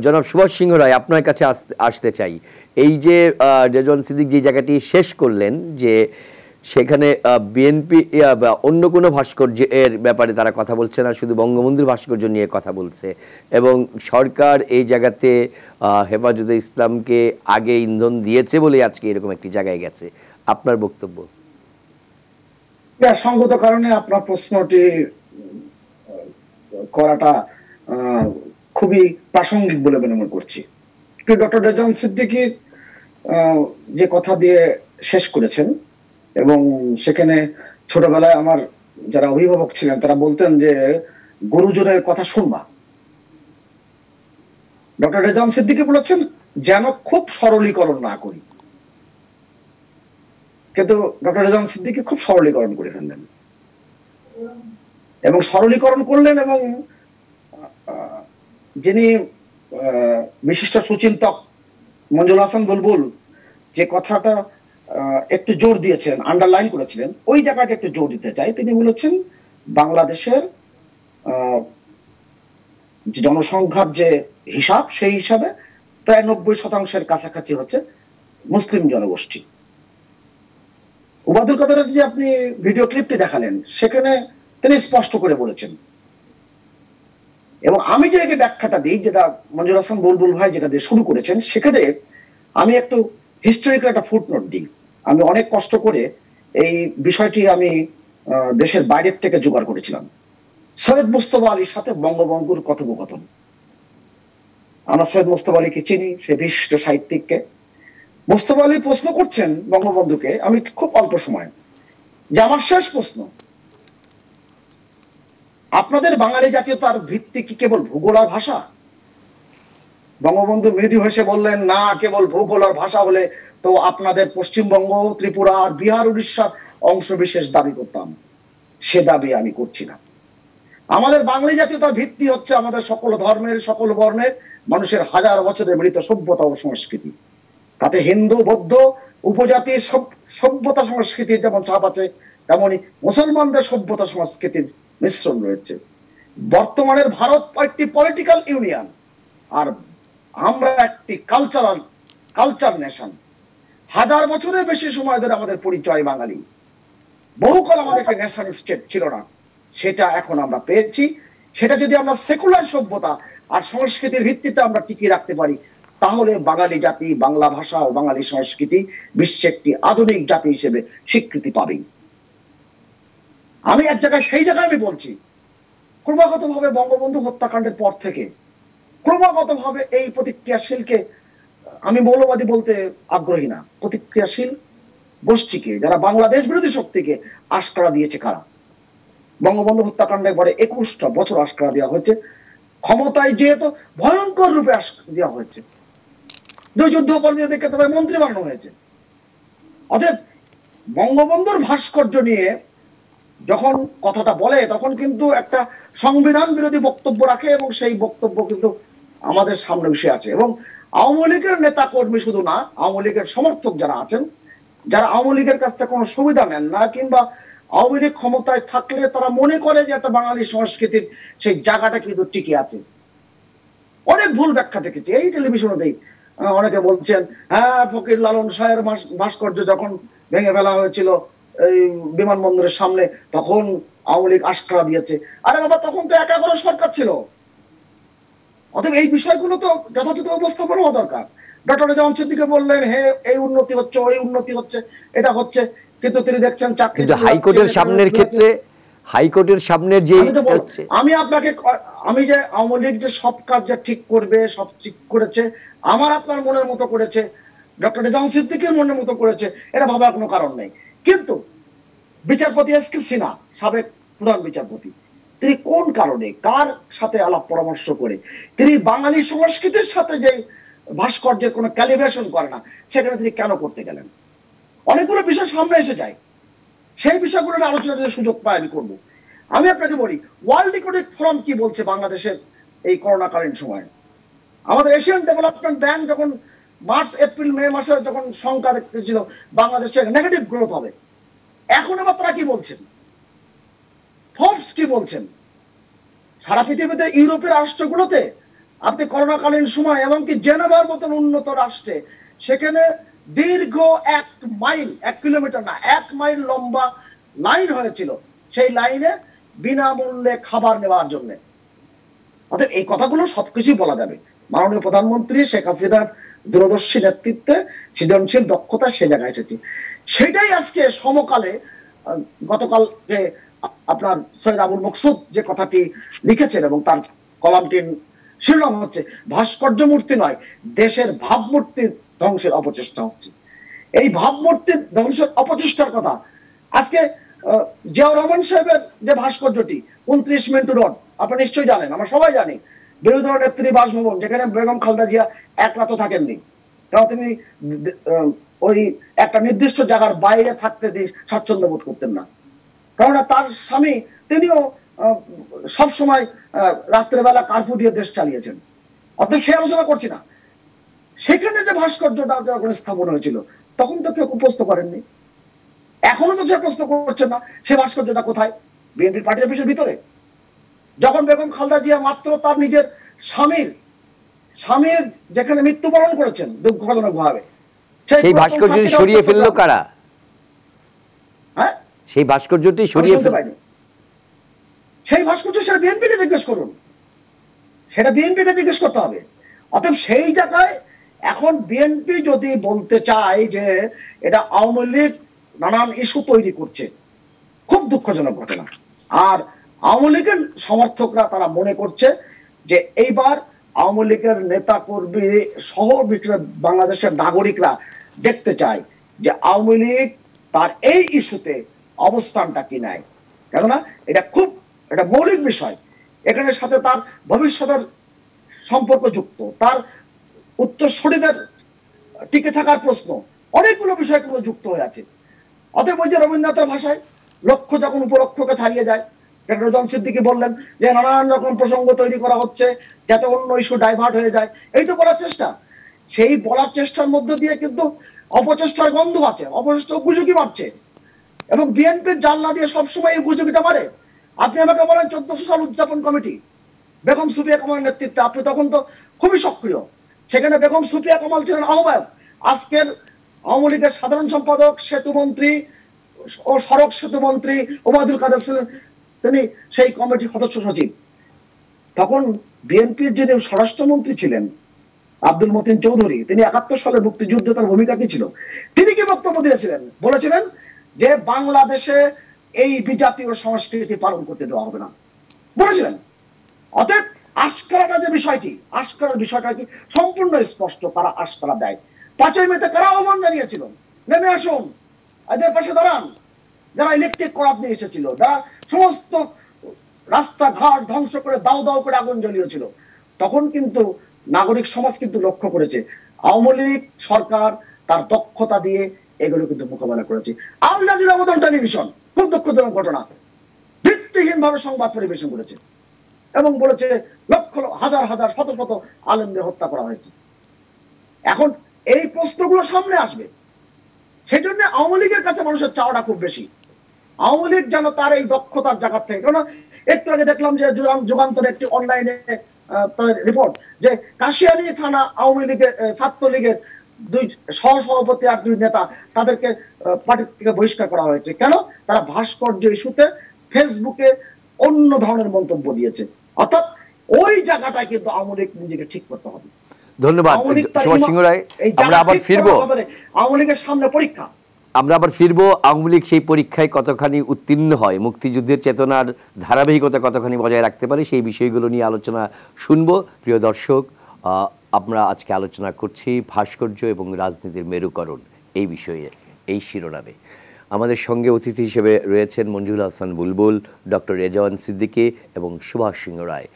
A: জনাব সুভাষ সিংহ রায়, আপনার কাছে আসতে চাই। এই যে রেজওয়ান সিদ্দিক যে জায়গাটি শেষ করলেন, যে সেখানে বিএনপি অন্য কোনো ভাস্কর্যের ব্যাপারে তারা কথা বলছে না, শুধু বঙ্গবন্ধুর ভাস্কর্য নিয়ে কথা বলছে, এবং সরকার এই জায়গাতে হেফাজতে ইসলামকে আগে ইন্ধন দিয়েছে বলে আজকে এরকম একটি জায়গায় গেছে। আপনার বক্তব্য?
F: সঙ্গত কারণে আপনার প্রশ্নটি করাটা খুবই প্রাসঙ্গিক বলে মনে করছি। ডক্টর রেজওয়ান সিদ্দিকী যে কথা দিয়ে শেষ করেছেন, এবং সেখানে ছোটবেলায় আমার যারা অভিভাবক ছিলেন তারা বলতেন যে গুরুজনের কথা শুনবা। ডক্টর রেজওয়ান সিদ্দিকী বলেছেন যেন খুব সরলীকরণ না করি, কিন্তু ডক্টর রেজওয়ান সিদ্দিকী খুব সরলীকরণ করে ফেললেন, এবং সরলীকরণ করলেন। এবং যিনি বিশিষ্ট সুচিন্তক মঞ্জুর হাসান বুলবুল যে কথাটা একটু জোর দিয়েছেন, আন্ডারলাইন করেছিলেন, ওই জায়গাটা একটু জোর দিতে চাই। তিনি বলেছেন বাংলাদেশের যে জনসংখ্যার যে হিসাব, সেই হিসাবে প্রায় 90% কাছাকাছি হচ্ছে মুসলিম জনগোষ্ঠী। ওবায়দুল কাদেরের যে আপনি ভিডিও ক্লিপটি দেখালেন, সেখানে তিনি স্পষ্ট করে বলেছেন, এবং আমি যে ব্যাখ্যাটা দিই, যেটা মঞ্জুর হাসান বুলবুল ভাই যেটা দিয়ে শুরু করেছেন, সেখানে আমি একটু হিস্টোরিক্যাল একটা ফুটনোট দিই। আমি অনেক কষ্ট করে এই বিষয়টি আমি দেশের বাইরের থেকে জোগাড় করেছিলাম। সৈয়দ মুস্তফা আলীর সাথে বঙ্গবন্ধুর কথোপকথন। আমরা সৈয়দ মুস্তফা আলীকে চিনি, সে বিশিষ্ট সাহিত্যিককে। মুস্তফা আলী প্রশ্ন করছেন বঙ্গবন্ধুকে, আমি খুব অল্প সময়, যে আমার শেষ প্রশ্ন, আপনাদের বাঙালি জাতীয়তার ভিত্তি কি কেবল ভূগোল আর ভাষা? বঙ্গবন্ধু মৃদু হেসে বললেন, না, কেবল ভূগোল আর ভাষা হলে তো আপনাদের পশ্চিমবঙ্গ, ত্রিপুরা আর বিহার, উড়িষ্যার অংশ বিশেষ দাবি করতাম। সে দাবি আমি করছি না। আমাদের বাঙালি জাতীয়তার ভিত্তি হচ্ছে আমাদের সকল ধর্মের, সকল বর্ণের মানুষের হাজার বছরের মৃত সভ্যতা ও সংস্কৃতি। তাতে হিন্দু, বৌদ্ধ, উপজাতি সভ্যতা সংস্কৃতির যেমন ছাপ আছে, তেমনি মুসলমানদের সভ্যতা সংস্কৃতির মিশ্রণ রয়েছে। বর্তমানের ভারত একটি পলিটিক্যাল ইউনিয়ন, আর আমরা একটি কালচার নেশন। হাজার বছরের বেশি সময় ধরে আমাদের পরিচয় বাঙালি। বহুকাল আমাদের একটা নেশন স্টেট ছিল না, সেটা এখন আমরা পেয়েছি। সেটা যদি আমরা সেকুলার সভ্যতা আর সংস্কৃতির ভিত্তিতে আমরা টিকিয়ে রাখতে পারি, তাহলে বাঙালি জাতি, বাংলা ভাষা ও বাঙালি সংস্কৃতি বিশ্বে একটি আধুনিক জাতি হিসেবে স্বীকৃতি পাবে। আমি এক জায়গায়, সেই জায়গায় আমি বলছি, ক্রমাগতভাবে বঙ্গবন্ধু হত্যাকাণ্ডের পর থেকে ক্রমাগতভাবে এই প্রতিক্রিয়াশীলকে, আমি মৌলবাদী বলতে আগ্রহী না, প্রতিক্রিয়াশীল গোষ্ঠীকে, যারা বাংলাদেশ বিরোধী শক্তিকে আশকারা দিয়েছে কারা? বঙ্গবন্ধু হত্যাকাণ্ডের পরে 21টা বছর আশকারা দেওয়া হয়েছে। ক্ষমতায় যেহেতু ভয়ঙ্কর রূপে দেওয়া হয়েছে, দুই যুদ্ধ অপরাধীদেরকে তবে মন্ত্রী বানানো হয়েছে। অতএব বঙ্গবন্ধুর ভাস্কর্য নিয়ে যখন কথাটা বলে, তখন কিন্তু একটা সংবিধান বিরোধী বক্তব্য রাখে, এবং সেই বক্তব্য কিন্তু আমাদের সামনে বসে আছে। এবং আওয়ামী লীগের নেতা কর্মী শুধু না, আওয়ামী লীগের সমর্থক যারা আছেন, যারা আওয়ামী লীগের কাছ থেকে কোনো সুবিধা নেন না, কিংবা আওয়ামী লীগ ক্ষমতায় থাকলে তারা মনে করে যে একটা বাঙালি সংস্কৃতির সেই জায়গাটা কিন্তু টিকে আছে, অনেক ভুল ব্যাখ্যা দেখেছি এই টেলিভিশনেতেই। অনেকে বলছেন, হ্যাঁ, ফকির লালন শাহের ভাস্কর্য যখন ভেঙে ফেলা হয়েছিল, এই বিমানবন্দরের সামনে, তখন আওয়ামী লীগ আশকারা দিয়েছে। আরে বাবা, তখন তো একা করে সরকার ছিল। অতএব এই বিষয়গুলো তো যথাযথ উপস্থাপন হওয়া দরকার। ডক্টর রেজাউল সিদ্দিকী বললেন, হে এই উন্নতি হচ্ছে, ওই উন্নতি হচ্ছে, এটা হচ্ছে, কিন্তু তিনি দেখছেন চাকরি।
A: কিন্তু হাইকোর্টের সামনের ক্ষেত্রে, হাইকোর্টের সামনের যে
F: আমি আপনাকে, আমি যে আওয়ামী লীগ যে সব কাজ যে ঠিক করবে, সব ঠিক করেছে, আমার আপনার মনের মতো করেছে, ডক্টর রেজাউল সিদ্দিকীর মনের মতো করেছে, এটা ভাবার কোনো কারণ নেই। কিন্তু বিচারপতি এস কে সিনহা, সাবেক প্রধান বিচারপতি, তিনি কোন কারণে, কার সাথে আলাপ পরামর্শ করে তিনি বাঙালি সংস্কৃতির সাথে যে ভাস্কর্যের কোনো ক্যালিব্রেশন করে না, সেখানে তিনি কেন করতে গেলেন? অনেকগুলো বিষয় সামনে এসে যায়, সেই বিষয়গুলো আলোচনার সুযোগ পাই আমি করবো। আমি আপনাকে বলি, ওয়ার্ল্ড ইকোনমিক ফোরাম কি বলছে বাংলাদেশের এই করোনাকালীন সময়ে। আমাদের এশিয়ান ডেভেলপমেন্ট ব্যাংক যখন মার্চ, এপ্রিল, মে মাসে যখন সংখ্যা দেখতেছিল বাংলাদেশের নেগেটিভ গ্রোথ হবে, এখন আবার তারা কি বলছেন, ফোর্বস কি বলছেন, সারা পৃথিবীতে ইউরোপের রাষ্ট্রগুলোতে আপনি করোনাকালীন সময়, এমনকি জেনেভার মতন উন্নত রাষ্ট্রে, সেখানে দীর্ঘ 1 মাইল, 1 কিলোমিটার না, 1 মাইল লম্বা লাইন হয়েছিল, সেই লাইনে বিনামূল্যে খাবার নেওয়ার জন্য। অর্থাৎ এই কথাগুলো সবকিছুই বলা যাবে। মাননীয় প্রধানমন্ত্রী শেখ হাসিনার দূরদর্শী নেতৃত্বে সৃজনশীল দক্ষতা সে জায়গায় এসেছে। সেটাই আজকে সমকালে, গতকাল যে আপনার সৈয়দ আবুল মকসুদ যে কথাটি লিখেছেন, এবং তার কলামটির শিরোনাম হচ্ছে ভাস্কর্য মূর্তি নয়, দেশের ভাবমূর্তি ধ্বংসের অপচেষ্টা হচ্ছে। এই ভাবমূর্তির ধ্বংসের অপচেষ্টার কথা আজকে জিয়াউর রহমান সাহেবের যে ভাস্কর্যটি 29 মিন্টু রোড, আপনারা নিশ্চয়ই জানেন, আমরা সবাই জানি, বিরোধী দল নেত্রী বাসভবন, যেখানে বেগম খালেদা জিয়া এক রাতও থাকেননি, কারণ তিনি ওই একটা নির্দিষ্ট জায়গার বাইরে থাকতে স্বাচ্ছন্দ্য বোধ করতেন না, কারণ তার স্বামী তিনিও সবসময় রাত্রেবেলা কার্ফু দিয়ে দেশ চালিয়েছেন। অর্থাৎ সে আলোচনা করছি না। সেখানে যে ভাস্কর্যটা স্থাপন হয়েছিল, তখন তো কেউ প্রশ্ন করেননি, এখনো তো সে প্রশ্ন করছেন না সে ভাস্কর্যটা কোথায়। বিএনপি পার্টি অফিসের ভিতরে, যখন বেগম খালেদা জিয়া মাত্র তার নিজের স্বামীর যেখানে মৃত্যুবরণ করেছেন দুঃখজনকভাবে,
A: সেই ভাস্কর্যটি সরিয়ে ফেললো কারা?
F: হ্যাঁ,
A: সেই ভাস্কর্যটি সরিয়ে ফেলতে পারেনি।
F: সেই ভাস্কর্য সেটা বিএনপিকে জিজ্ঞেস করুন, সেটা বিএনপিকে জিজ্ঞেস করতে হবে। অতএব সেই জায়গায় এখন বিএনপি যদি বলতে চায় যে এটা আওয়ামী লীগ নানান ইস্যু তৈরি করছে, খুব দুঃখজনক ঘটনা। আর আওয়ামী লীগের সমর্থকরা তারা মনে করছে যে এইবার আওয়ামী লীগের নেতা কর্মী সহ বাংলাদেশের নাগরিকরা দেখতে চায় যে আওয়ামী লীগ তার এই ইস্যুতে অবস্থানটা কি নেয়, কেননা এটা খুব একটা মৌলিক বিষয়। এখানে সাথে তার ভবিষ্যতের সম্পর্ক যুক্ত, তার উত্তরসূরিদের টিকে থাকার প্রশ্ন, অনেকগুলো বিষয় কিন্তু যুক্ত হয়ে আছে। অতএব ওই যে রবীন্দ্রনাথের ভাষায় লক্ষ্য যখন উপলক্ষ্যকে ছাড়িয়ে যায়, ডক্টর রেজাউল সিদ্দিকী বললেন যে নানান রকম প্রসঙ্গ তৈরি করা হচ্ছে যাতে অন্য ইস্যু ডাইভার্ট হয়ে যায়, এই তো বলার চেষ্টা। সেই বলার চেষ্টার মধ্যে দিয়ে কিন্তু অপচেষ্টার গন্ধ আছে, অপচেষ্টা উপযোগী মারছে, এবং বিএনপির জানলা দিয়ে সবসময় এই উপযোগীটা মারে। আপনি আমাকে বলেন 1400 সাল উদযাপন কমিটি বেগম সুফিয়া কামালের নেতৃত্বে, আপনি তখন তো খুবই সক্রিয়, সেখানে বেগম সুফিয়া কামাল ছিলেন আহ্বায়ক। আজকের আওয়ামী লীগের সাধারণ সম্পাদক, সেতুমন্ত্রী ও সড়ক সেতু মন্ত্রী ওবায়দুল কাদের ছিলেন তিনি সেই কমিটির সদস্য সচিব। তখন বিএনপির যিনি স্বরাষ্ট্রমন্ত্রী ছিলেন আব্দুল মতিন চৌধুরী, তিনি 71 সালের মুক্তিযুদ্ধে তার ভূমিকা কি ছিল, তিনি কি বক্তব্য দিয়েছিলেন? বলেছিলেন যে বাংলাদেশে এই বিজাতীয় সংস্কৃতি পালন করতে দেওয়া হবে না, বলেছিলেন। অতএব আশকারাটা যে বিষয়টি, আশকারার বিষয়টা কি সম্পূর্ণ স্পষ্ট, কারা আশকারা দেয়। 5ই মেতে কারা আহ্বান জানিয়েছিল, নেমে আসুন, এদের পাশে দাঁড়ান, যারা ইলেকট্রিক করাত নিয়ে এসেছিল, যারা সমস্ত রাস্তাঘাট ধ্বংস করে দাও দাও করে আগুন জ্বলিয়েছিল, তখন কিন্তু নাগরিক সমাজ কিন্তু লক্ষ্য করেছে আওয়ামী লীগ সরকার তার দক্ষতা দিয়ে এগুলো কিন্তু মোকাবেলা করেছে। আল জাজিরা মতন টেলিভিশন, খুব দুঃখজনক ঘটনা, ভিত্তিহীন ভাবে সংবাদ পরিবেশন করেছে এবং বলেছে লক্ষ হাজার হাজার শত শত আলেমদের হত্যা করা হয়েছে। এখন এই প্রশ্নগুলো সামনে আসবে, সেই জন্য আওয়ামী লীগের কাছে মানুষের চাওয়াটা খুব বেশি। আওয়ামী লীগ যেন তার এই দক্ষতার জায়গা থেকে, কারণ একটু আগে দেখলাম যে যুগান্তর একটি অনলাইনে রিপোর্ট যে কাশিয়ানী থানা আওয়ামী লীগের ছাত্রলীগের দুই সহসভাপতি আর দুই নেতা তাদেরকে পার্টি থেকে বহিষ্কার করা হয়েছে। কেন? তারা ভাস্কর্য ইস্যুতে ফেসবুকে অন্য ধরনের মন্তব্য দিয়েছে। অর্থাৎ ওই জায়গাটায় কিন্তু আওয়ামী লীগ নিজেকে ঠিক করতে হবে।
A: ধন্যবাদ সুভাষ সিংহ রায়। আমরা আবার ফিরবো,
F: আওয়ামী লীগের সামনে পরীক্ষা,
A: আমরা আবার ফিরবো। আওয়ামী লীগ সেই পরীক্ষায় কতখানি উত্তীর্ণ হয়, মুক্তিযুদ্ধের চেতনার ধারাবাহিকতা কতখানি বজায় রাখতে পারে, সেই বিষয়গুলো নিয়ে আলোচনা শুনবো। প্রিয় দর্শক, আমরা আজকে আলোচনা করছি ভাস্কর্য এবং রাজনীতির মেরুকরণ এই বিষয়ে, এই শিরোনামে। আমাদের সঙ্গে অতিথি হিসেবে রয়েছেন মঞ্জুল হাসান বুলবুল, ডক্টর রেজাওয়ান সিদ্দিকী এবং সুভাষ সিংহ রায়।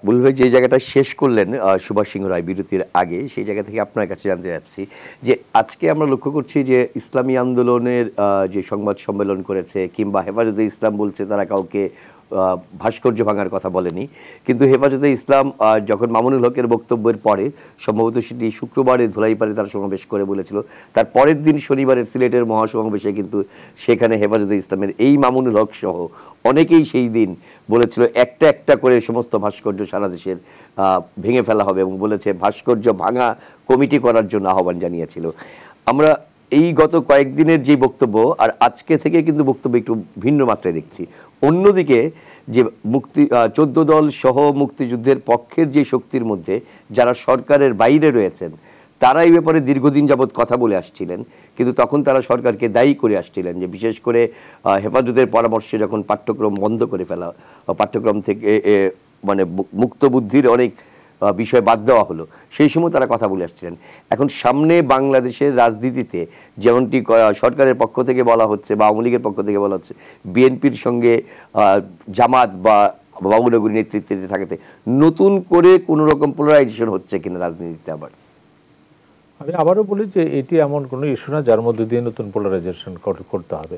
A: বুলবুল ভাই, যে জায়গাটা শেষ করলেন সুভাষ সিংহ রায় বিরতির আগে, সেই জায়গা থেকে আপনার কাছে জানতে চাচ্ছি যে আজকে আমরা লক্ষ্য করছি যে ইসলামী আন্দোলনের যে সংবাদ সম্মেলন করেছে, কিংবা হেফাজতে ইসলাম বলছে তারা কাউকে ভাস্কর্য ভাঙার কথা বলেনি, কিন্তু হেফাজতে ইসলাম যখন মামুনুল হকের বক্তব্যের পরে, সম্ভবত সেটি শুক্রবারে ধুলাইপাড়ে তারা সমাবেশ করে বলেছিল, তার পরের দিন শনিবারের সিলেটের মহাসমাবেশে কিন্তু সেখানে হেফাজতে ইসলামের এই মামুনুল হক সহ অনেকেই সেই দিন বলেছিল একটা একটা করে সমস্ত ভাস্কর্য সারা দেশের ভেঙে ফেলা হবে, এবং বলেছে ভাস্কর্য ভাঙা কমিটি করার জন্য আহ্বান জানিয়েছিল। আমরা এই গত কয়েকদিনের যে বক্তব্য আর আজকে থেকে কিন্তু বক্তব্য একটু ভিন্ন মাত্রায় দেখছি। অন্যদিকে যে 14 দল সহ মুক্তিযুদ্ধের পক্ষের যে শক্তির মধ্যে যারা সরকারের বাইরে রয়েছেন, তারা এই ব্যাপারে দীর্ঘদিন যাবৎ কথা বলে আসছিলেন, কিন্তু তখন তারা সরকারকে দায়ী করে আসছিলেন যে বিশেষ করে হেফাজতের পরামর্শে যখন পাঠ্যক্রম বন্ধ করে ফেলা, পাঠ্যক্রম থেকে মানে মুক্ত বুদ্ধির অনেক বিষয় বাদ দেওয়া হলো, সেই সময় তারা কথা বলে আসছিলেন। এখন সামনে বাংলাদেশের রাজনীতিতে যেমনটি সরকারের পক্ষ থেকে বলা হচ্ছে বা আওয়ামী লীগের পক্ষ থেকে বলা হচ্ছে, বিএনপির সঙ্গে জামাত বা বাবুনগরী নেতৃত্বে থাকতে নতুন করে কোনো রকম পোলারাইজেশন হচ্ছে কিনা রাজনীতিতে। আবার
D: আমি আবারও বলি যে এটি এমন কোনো ইস্যু না যার মধ্যে দিয়ে নতুন পোলারাইজেশন করতে হবে।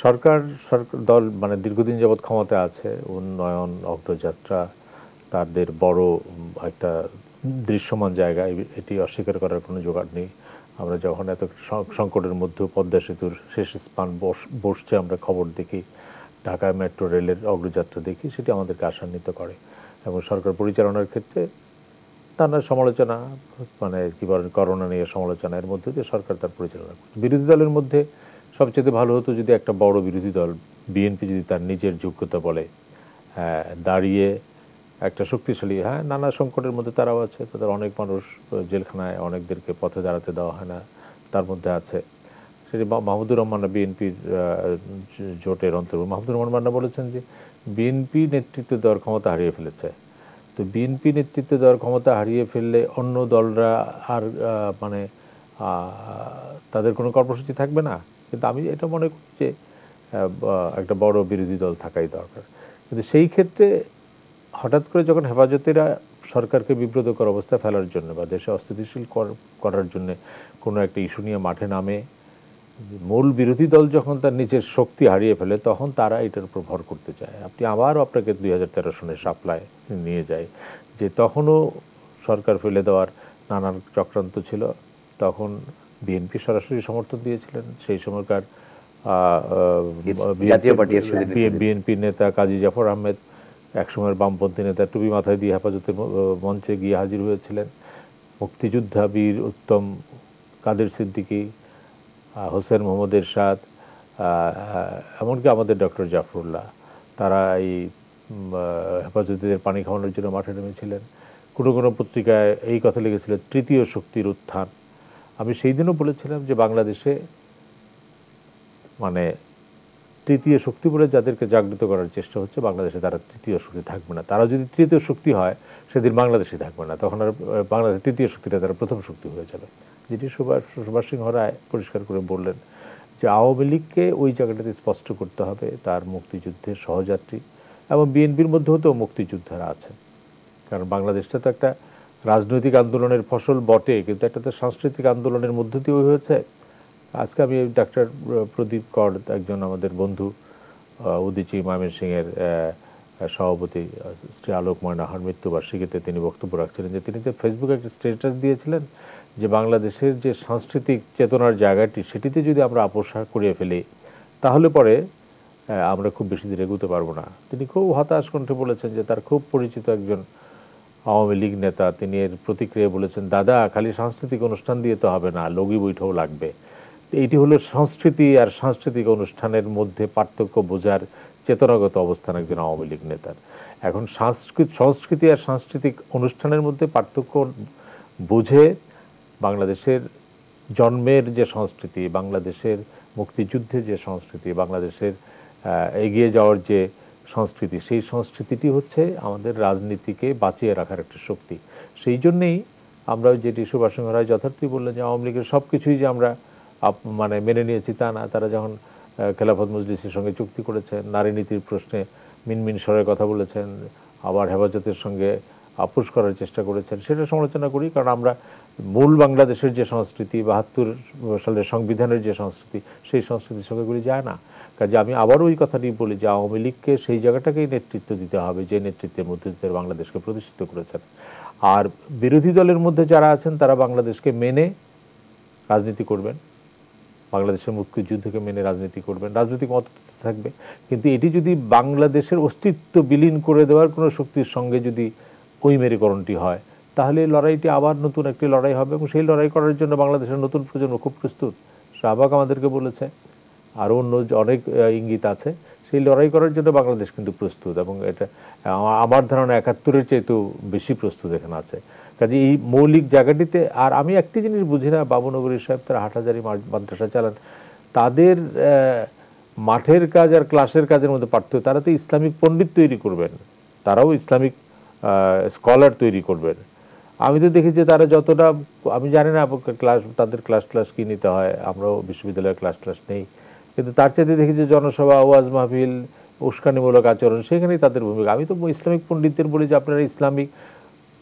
D: সরকার দল মানে দীর্ঘদিন যাবৎ ক্ষমতা আছে, উন্নয়ন অগ্রযাত্রা তাদের বড় একটা দৃশ্যমান জায়গা, এটি অস্বীকার করার কোনো জোগাড় নেই। আমরা যখন এত সংকটের মধ্যে পদ্মা সেতুর শেষ স্পান বসছে, আমরা খবর দেখি, ঢাকা মেট্রো রেলের অগ্রযাত্রা দেখি, সেটি আমাদেরকে আশান্বিত করে। এবং সরকার পরিচালনার ক্ষেত্রে নানা সমালোচনা, মানে কী বলেন, করোনা নিয়ে সমালোচনা, এর মধ্যে দিয়ে সরকার তার পরিচালনা করছে। বিরোধী দলের মধ্যে সবচেয়ে ভালো হতো যদি একটা বড় বিরোধী দল বিএনপি যদি তার নিজের যোগ্যতা বলে দাঁড়িয়ে একটা শক্তিশালী, নানা সংকটের মধ্যে তারাও আছে, তাদের অনেক মানুষ জেলখানায়, অনেকদেরকে পথে দাঁড়াতে দেওয়া হয় না, তার মধ্যে আছে সেটি মাহমুদুর রহমান বিএনপির জোটের অন্তর্ভুক্ত। মাহমুদুর রহমান মান্না বলেছেন যে বিএনপি নেতৃত্ব দেওয়ার ক্ষমতা হারিয়ে ফেলেছে। তো বিএনপি নেতৃত্ব দেওয়ার ক্ষমতা হারিয়ে ফেললে অন্য দলরা আর মানে তাদের কোনো কর্মসূচি থাকবে না। কিন্তু আমি এটা মনে করি যে একটা বড় বিরোধী দল থাকাই দরকার। কিন্তু সেই ক্ষেত্রে হঠাৎ করে যখন হেফাজতেরা সরকারকে বিব্রতকর অবস্থায় ফেলার জন্য বা দেশে অস্থিতিশীল করার জন্য কোনো একটা ইস্যু নিয়ে মাঠে নামে, মূল বিরোধী দল যখন তার নিজের শক্তি হারিয়ে ফেলে, তখন তারা এটার উপর ভর করতে চায়। আপনি আবারও আপনাকে 2013 সনের সাপ্লায় নিয়ে যায় যে তখনও সরকার ফেলে দেওয়ার নানান চক্রান্ত ছিল, তখন বিএনপি সরাসরি সমর্থন দিয়েছিলেন। সেই সময়কার বিএনপি নেতা কাজী জাফর আহমেদ, একসময়ের বামপন্থী নেতা, টুপি মাথায় দিয়ে হেফাজতের মঞ্চে গিয়ে হাজির হয়েছিলেন। মুক্তিযোদ্ধা বীর উত্তম কাদের সিদ্দিকী, হোসেন মোহাম্মদ এরশাদ, এমনকি আমাদের ডক্টর জাফরুল্লাহ, তারা এই হেফাজতের পানি খাওয়ানোর জন্য মাঠে নেমেছিলেন। কোনো কোনো পত্রিকায় এই কথা লিখেছিল তৃতীয় শক্তির উত্থান। আমি সেই দিনও বলেছিলাম যে বাংলাদেশে মানে তৃতীয় শক্তি বলে যাদেরকে জাগৃত করার চেষ্টা হচ্ছে, বাংলাদেশে তারা তৃতীয় শক্তি থাকবে না। তারা যদি তৃতীয় শক্তি হয় সেদিন বাংলাদেশে থাকবে না, তখন আর বাংলাদেশের তৃতীয় শক্তিটা তারা প্রথম শক্তি হয়ে যাবে। যেটি সুভাষ সিংহ রায় পরিষ্কার করে বললেন যে আওয়ামী লীগকে ওই জায়গাটাতে স্পষ্ট করতে হবে তার মুক্তিযুদ্ধের সহযাত্রী, এবং বিএনপির মধ্যেও তো মুক্তিযোদ্ধারা আছেন। কারণ বাংলাদেশটা তো একটা রাজনৈতিক আন্দোলনের ফসল বটে, কিন্তু একটা তো সাংস্কৃতিক আন্দোলনের মধ্য দিয়ে হয়েছে। আজকে আমি ডাক্তার প্রদীপ কর, একজন আমাদের বন্ধু, উদীচী ময়মনসিংহের সভাপতি, শ্রী আলোক ময়নাহার মৃত্যুবার্ষিকীতে তিনি বক্তব্য রাখছিলেন যে তিনি তো ফেসবুকে একটা স্ট্যাটাস দিয়েছিলেন যে বাংলাদেশের যে সাংস্কৃতিক চেতনার জায়গাটি, সেটিতে যদি আমরা আপোষা করিয়ে ফেলি তাহলে পরে আমরা খুব বেশি দিন এগোতে পারবো না। তিনি খুব হতাশ কণ্ঠে বলেছেন যে তার খুব পরিচিত একজন আওয়ামী লীগ নেতা, তিনি এর প্রতিক্রিয়া বলেছেন, দাদা খালি সাংস্কৃতিক অনুষ্ঠান দিয়ে তো হবে না, লগি বৈঠও লাগবে। এইটি হলো সংস্কৃতি আর সাংস্কৃতিক অনুষ্ঠানের মধ্যে পার্থক্য বোঝার চেতনাগত অবস্থান একজন আওয়ামী লীগ নেতার। এখন সংস্কৃতি আর সাংস্কৃতিক অনুষ্ঠানের মধ্যে পার্থক্য বুঝে বাংলাদেশের জন্মের যে সংস্কৃতি, বাংলাদেশের মুক্তিযুদ্ধের যে সংস্কৃতি, বাংলাদেশের এগিয়ে যাওয়ার যে সংস্কৃতি, সেই সংস্কৃতিটি হচ্ছে আমাদের রাজনীতিকে বাঁচিয়ে রাখার একটা শক্তি। সেই জন্যেই আমরা যেটি সুভাষ চন্দ্র রায় যথার্থই বললেন যে আওয়ামী লীগের সব কিছুই যে আমরা মানে মেনে নিয়েছি তা না। তারা যখন খেলাফত মজলিসের সঙ্গে চুক্তি করেছেন, নারী নীতির প্রশ্নে মিনমিন স্বরের কথা বলেছেন, আবার হেফাজতের সঙ্গে আপোষ করার চেষ্টা করেছেন, সেটা সমালোচনা করি। কারণ আমরা মূল বাংলাদেশের যে সংস্কৃতি, ৭২ সালের সংবিধানের যে সংস্কৃতি, সেই সংস্কৃতির সঙ্গে গুলি যায় না। কাজে আমি আবারও ওই কথাটি বলি যে আওয়ামী লীগকে সেই জায়গাটাকেই নেতৃত্ব দিতে হবে যে নেতৃত্বের মধ্যে বাংলাদেশকে প্রতিষ্ঠিত করেছেন। আর বিরোধী দলের মধ্যে যারা আছেন তারা বাংলাদেশকে মেনে রাজনীতি করবেন, বাংলাদেশের মুক্তিযুদ্ধকে মেনে রাজনীতি করবেন, রাজনৈতিক মত থাকবে। কিন্তু এটি যদি বাংলাদেশের অস্তিত্ব বিলীন করে দেওয়ার কোনো শক্তির সঙ্গে যদি ওই মেরুকরণটি হয়, তাহলে লড়াইটি আবার নতুন একটি লড়াই হবে। এবং সেই লড়াই করার জন্য বাংলাদেশের নতুন প্রজন্ম খুব প্রস্তুত। শাহবাগ আমাদেরকে বলেছে, আরও অন্য অনেক ইঙ্গিত আছে। সেই লড়াই করার জন্য বাংলাদেশ কিন্তু প্রস্তুত, এবং এটা আমার ধারণা ৭১-এর চাইতেও বেশি প্রস্তুত এখানে আছে। কাজে এই মৌলিক জায়গাটিতে। আর আমি একটি জিনিস বুঝি না, বাবুনগরী সাহেব তারা হাটহাজারী মাদ্রাসা চালান, তাদের মাঠের কাজ আর ক্লাসের কাজের মধ্যে পার্থক্য। তারা তো ইসলামিক পণ্ডিত তৈরি করবেন, তারাও ইসলামিক স্কলার তৈরি করবেন। আমি তো দেখি যে তারা যতটা, আমি জানি না তাদের ক্লাস কী নিতে হয়, আমরাও বিশ্ববিদ্যালয়ের ক্লাস নেই, কিন্তু তার চাইতে দেখি যে জনসভা, ওয়াজ মাহফিল, উস্কানিমূলক আচরণ, সেখানেই তাদের ভূমিকা। আমি তো ইসলামিক পণ্ডিতদের বলি যে আপনারা ইসলামিক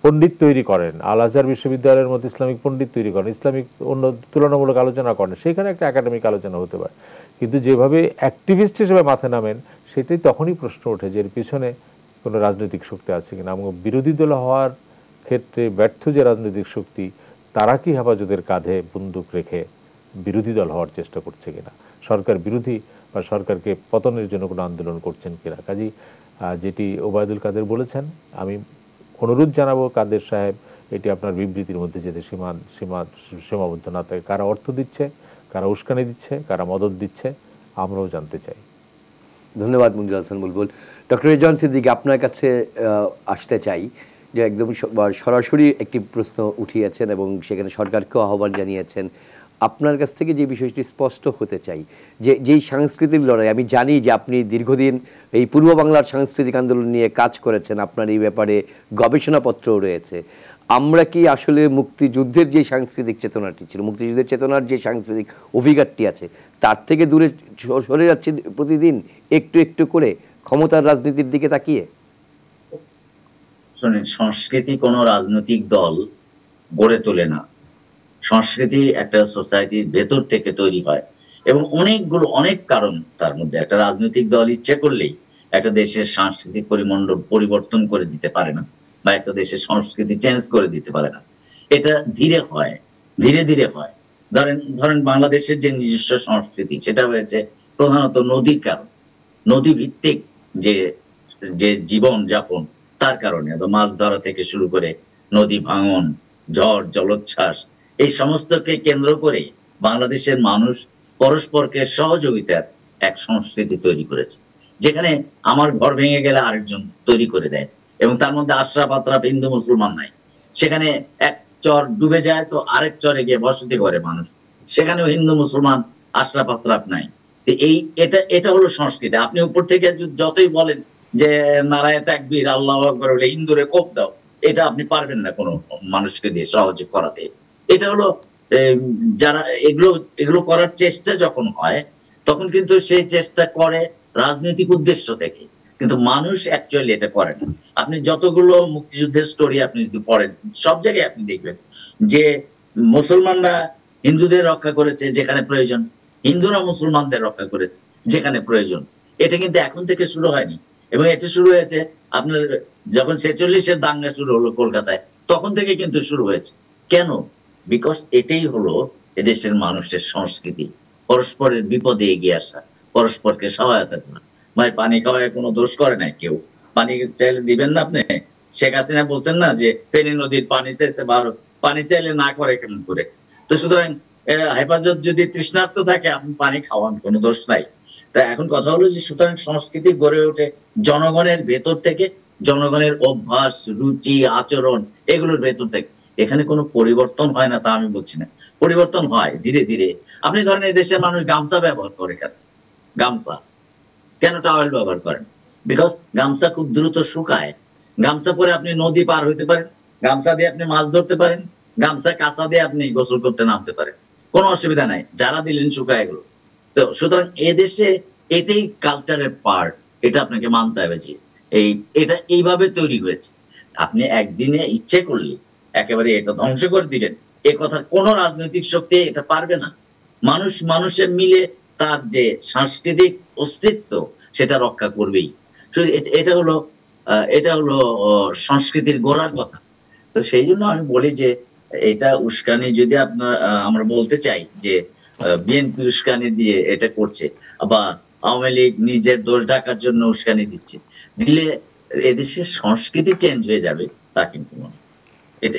D: পণ্ডিত তৈরি করেন, আল আজহার বিশ্ববিদ্যালয়ের মধ্যে ইসলামিক পণ্ডিত তৈরি করেন, ইসলামিক অন্য তুলনামূলক আলোচনা করেন, সেখানে একটা একাডেমিক আলোচনা হতে পারে। কিন্তু যেভাবে অ্যাক্টিভিস্ট হিসেবে মাঠে নামেন, সেটাই তখনই প্রশ্ন ওঠে যে এর পিছনে কোনো রাজনৈতিক শক্তি আছে কিনা। এবং বিরোধী দল হওয়ার ক্ষেত্রে ব্যর্থ যে রাজনৈতিক শক্তি, তারা কি হেফাজতের কাঁধে বন্দুক রেখে বিরোধী দল হওয়ার চেষ্টা করছে কিনা, সরকার বিরোধী বা সরকারকে পতনের জন্য কোনো আন্দোলন করছেন কিনা। কাজেই যেটি ওবায়দুল কাদের বলেছেন, আমি অনুরোধ জানাবো কাদের সাহেব, এটি আপনার বিবৃতির মধ্যে যাতে সীমাবদ্ধ না থাকে। কারা অর্থ দিচ্ছে, কারা উস্কানি দিচ্ছে, কারা মদত দিচ্ছে, আমরাও জানতে চাই।
A: ধন্যবাদ মঞ্জুর হাসান বুলবুল। ডক্টর রেজওয়ান সিদ্দিকী, আপনার কাছে আসতে চাই যে একদম সরাসরি একটি প্রশ্ন উঠিয়েছেন এবং সেখানে সরকারকেও আহ্বান জানিয়েছেন। আপনার কাছ থেকে যে বিষয়টি স্পষ্ট হতে চাই যে যেই সাংস্কৃতিক লড়াই, আমি জানি যে আপনি দীর্ঘদিন এই পূর্ব বাংলার সাংস্কৃতিক আন্দোলন নিয়ে কাজ করেছেন, আপনার এই ব্যাপারে গবেষণাপত্রও রয়েছে। আমরা কি আসলে মুক্তিযুদ্ধের যে সাংস্কৃতিক চেতনাটি ছিল, মুক্তিযুদ্ধের চেতনার যে সাংস্কৃতিক অভিঘাতটি আছে, তার থেকে দূরে সরে যাচ্ছে প্রতিদিন একটু একটু করে ক্ষমতার রাজনীতির দিকে তাকিয়ে?
E: শোনেন, সংস্কৃতি কোনো রাজনৈতিক দল গড়ে তোলে না। সংস্কৃতি একটা সোসাইটির ভেতর থেকে তৈরি হয় এবং অনেক কারণ তার মধ্যে। একটা রাজনৈতিক দল ইচ্ছে করলেই একটা দেশের সাংস্কৃতিক পরিমণ্ডল পরিবর্তন করে দিতে পারে না, বা একটা দেশের সংস্কৃতি চেঞ্জ করে দিতে পারে না। এটা ধীরে ধীরে হয়। ধরেন বাংলাদেশের যে নিজস্ব সংস্কৃতি, সেটা হয়েছে প্রধানত নদীর কারণ, নদী ভিত্তিক যে জীবন যাপন, তার কারণে। মাছ ধরা থেকে শুরু করে নদী ভাঙন, ঝড়, জলোচ্ছ্বাস, এই সমস্তকে কেন্দ্র করে বাংলাদেশের মানুষ পরস্পরকে সহযোগিতার এক সংস্কৃতি তৈরি করেছে, যেখানে আমার ঘর ভেঙে গেলে আরেকজন তৈরি করে দেয়, এবং তার মধ্যে আশরাফ আতরাফ হিন্দু মুসলমান নাই। সেখানে এক চর ডুবে যায় তো আরেক চরে গিয়ে বসতি করে মানুষ, সেখানেও হিন্দু মুসলমান আশরাফ আতরাফ নাই। এটা হলো সংস্কৃতি। আপনি উপর থেকে যতই বলেন যে নারায়ে তাকবীর, আল্লাহু আকবার বলে হিন্দুরে কোপ দাও, এটা আপনি পারবেন না কোনো মানুষকে দিয়ে সহজে করাতে। এটা হলো যারা এগুলো করার চেষ্টা যখন হয়, তখন কিন্তু সেই চেষ্টা করে রাজনৈতিক উদ্দেশ্য থেকে, কিন্তু মানুষ অ্যাকচুয়ালি এটা করে না। আপনি যতগুলো মুক্তিযুদ্ধের স্টোরি আপনি যদি পড়েন, সব জায়গায় আপনি দেখবেন যে মুসলমানরা হিন্দুদের রক্ষা করেছে যেখানে প্রয়োজন, হিন্দুরা মুসলমানদের রক্ষা করেছে যেখানে প্রয়োজন। এটা কিন্তু এখন থেকে শুরু হয়নি, এবং এটা শুরু হয়েছে আপনার যখন 46-এর দাঙ্গা শুরু হলো কলকাতায়, তখন থেকে কিন্তু শুরু হয়েছে। কেন? বিকজ এটাই হলো এদেশের মানুষের সংস্কৃতি, পরস্পরের বিপদে এগিয়ে আসা, পরস্পরকে সহায়তা করা। ভাই, পানি খাওয়ায় কোনো দোষ করে নাই কেউ, পানি চাইলে দিবেন না আপনি, শেখ হাসিনা বলছেন না যে ফেনী নদীর পানি চাইছে ভারত, পানি চাইলে না করে কেমন করে। তো সুতরাং হেফাজত যদি তৃষ্ণার্ত থাকে আপনি পানি খাওয়ান, কোনো দোষ নাই। তা এখন কথা হলো যে সুতরাং সংস্কৃতি গড়ে ওঠে জনগণের ভেতর থেকে, জনগণের অভ্যাস, রুচি, আচরণ এগুলোর ভেতর থেকে। এখানে কোনো পরিবর্তন হয় না তা আমি বলছি না, পরিবর্তন হয় ধীরে ধীরে। আপনি ধরেন এই দেশের মানুষ গামছা ব্যবহার করে কেন? গামছা কেন টাওয়েল ব্যবহার করেন? বিকজ গামছা খুব দ্রুত শুকায়। গামছা পরে আপনি নদী পার হইতে পারেন, গামছা দিয়ে আপনি মাছ ধরতে পারেন, গামছা কাঁচা দিয়ে আপনি গোসল করতে নামতে পারেন, কোনো অসুবিধা নাই। যারা দিলেন শুকায় এগুলো। তো সুতরাং এদেশে এটাই কালচারের পার্ট, এটা আপনাকে মানতে হবে যে এটা এইভাবে তৈরি হয়েছে। আপনি একদিনে ইচ্ছে করলে একেবারে এটা ধ্বংস করে দিলেন, এ কথা কোন রাজনৈতিক শক্তি এটা পারবে না। মানুষ মানুষের মিলে তার যে সাংস্কৃতিক অস্তিত্ব সেটা রক্ষা করবেই। এটা হলো সংস্কৃতির গোড়ার কথা। তো সেই জন্য আমি বলি যে এটা উস্কানি, যদি আমরা বলতে চাই যে বিএনপি উস্কানি দিয়ে এটা করছে বা আওয়ামী লীগ নিজের দোষ ঢাকার জন্য উস্কানি দিলে এদেশের সংস্কৃতি চেঞ্জ হয়ে যাবে তা কিন্তু নয়।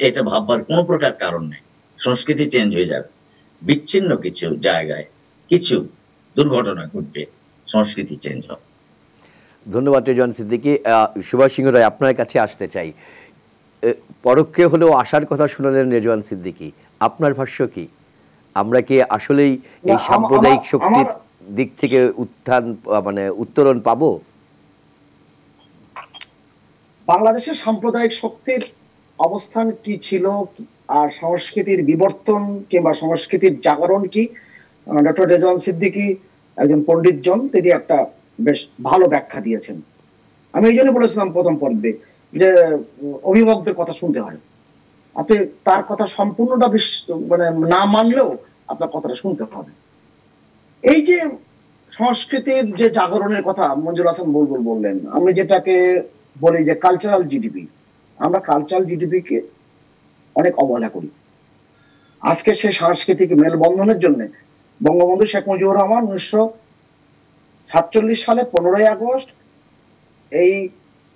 E: এটা ভাববার কোনো প্রকার কারণ নেই। সংস্কৃতি চেঞ্জ হয়ে যাবে, বিচ্ছিন্ন কিছু জায়গায় কিছু দুর্ঘটনা ঘটবে, সংস্কৃতি চেঞ্জ হবে।
A: ধন্যবাদ রেজওয়ান সিদ্দিকী। সুভাষ সিংহ রায়, আপনার কাছে আসতে চাই। পরোক্ষে হলেও আশার কথা শুনালেন রেজওয়ান সিদ্দিকী, আপনার ভাষ্য কি? আমরা কি আসলেই এই সাম্প্রদায়িক শক্তির দিক থেকে উত্তরণ পাবো?
F: বাংলাদেশের সাম্প্রদায়িক শক্তির অবস্থান কি ছিল আর সংস্কৃতির বিবর্তন কিংবা সংস্কৃতির জাগরণ কি, ডক্টর রেজওয়ান সিদ্দিকী একজন পণ্ডিত জন, তিনি একটা বেশ ভালো ব্যাখ্যা দিয়েছেন। আমি এই জন্য বলেছিলাম প্রথম পর্বে যে অভিভাবকদের কথা শুনতে হয়। আপনি তার কথা সম্পূর্ণটা না মানলেও আপনার কথাটা শুনতে হবে। এই যে সংস্কৃতির যে জাগরণের কথা মঞ্জুর হাসান বুলবুল বললেন, আমি যেটাকে বলি যে কালচারাল জিডিপি, আমরা কালচারাল জিডিপি কে অনেক অবহেলা করি। আজকে সেই সাংস্কৃতিক মেলবন্ধনের জন্য বঙ্গবন্ধু শেখ মুজিবুর রহমান 1947 সালে 15ই আগস্ট এই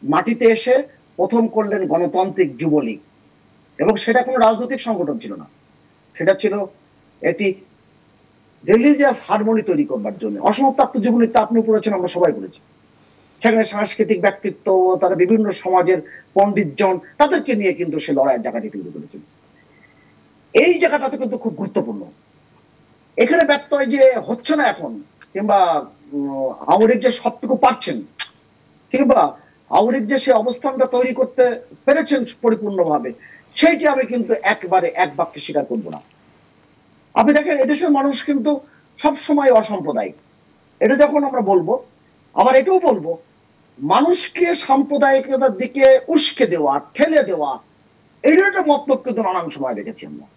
F: মাটিতে এসে প্রথম করলেন গণতান্ত্রিক যুবলীগ, এবং সেটা কোনো রাজনৈতিক সংগঠন ছিল না, সেটা ছিল একটি রিলিজিয়াস হারমোনি তৈরি করবার জন্য। অসমাপ্ত আত্মজীবনীতে আপনি পড়েছেন, আমরা সবাই পড়েছি। সেখানে সাংস্কৃতিক ব্যক্তিত্ব, তারা বিভিন্ন সমাজের পণ্ডিতজন, তাদেরকে নিয়ে কিন্তু সে লড়াইয়ের জায়গাটি তৈরি করেছিল। এই জায়গাটা তো কিন্তু খুব গুরুত্বপূর্ণ। এখানে ব্যত্যয় যে হচ্ছে না এখন, কিংবা আওয়ামী লীগ যে সবটুকু পারছেন, কিংবা আওয়ামী লীগ যে সে অবস্থানটা তৈরি করতে পেরেছেন পরিপূর্ণভাবে, সেইটি আমি কিন্তু একবারে এক বাক্যে স্বীকার করবো না। আপনি দেখেন এদেশের মানুষ কিন্তু সবসময় অসাম্প্রদায়িক। এটা যখন আমরা বলবো, আবার এটাও বলবো, মানুষকে সাম্প্রদায়িকতার দিকে উস্কে দেওয়া, ঠেলে দেওয়া, এইটার একটা মতলব কিন্তু নানান সময় দেখেছি আমরা।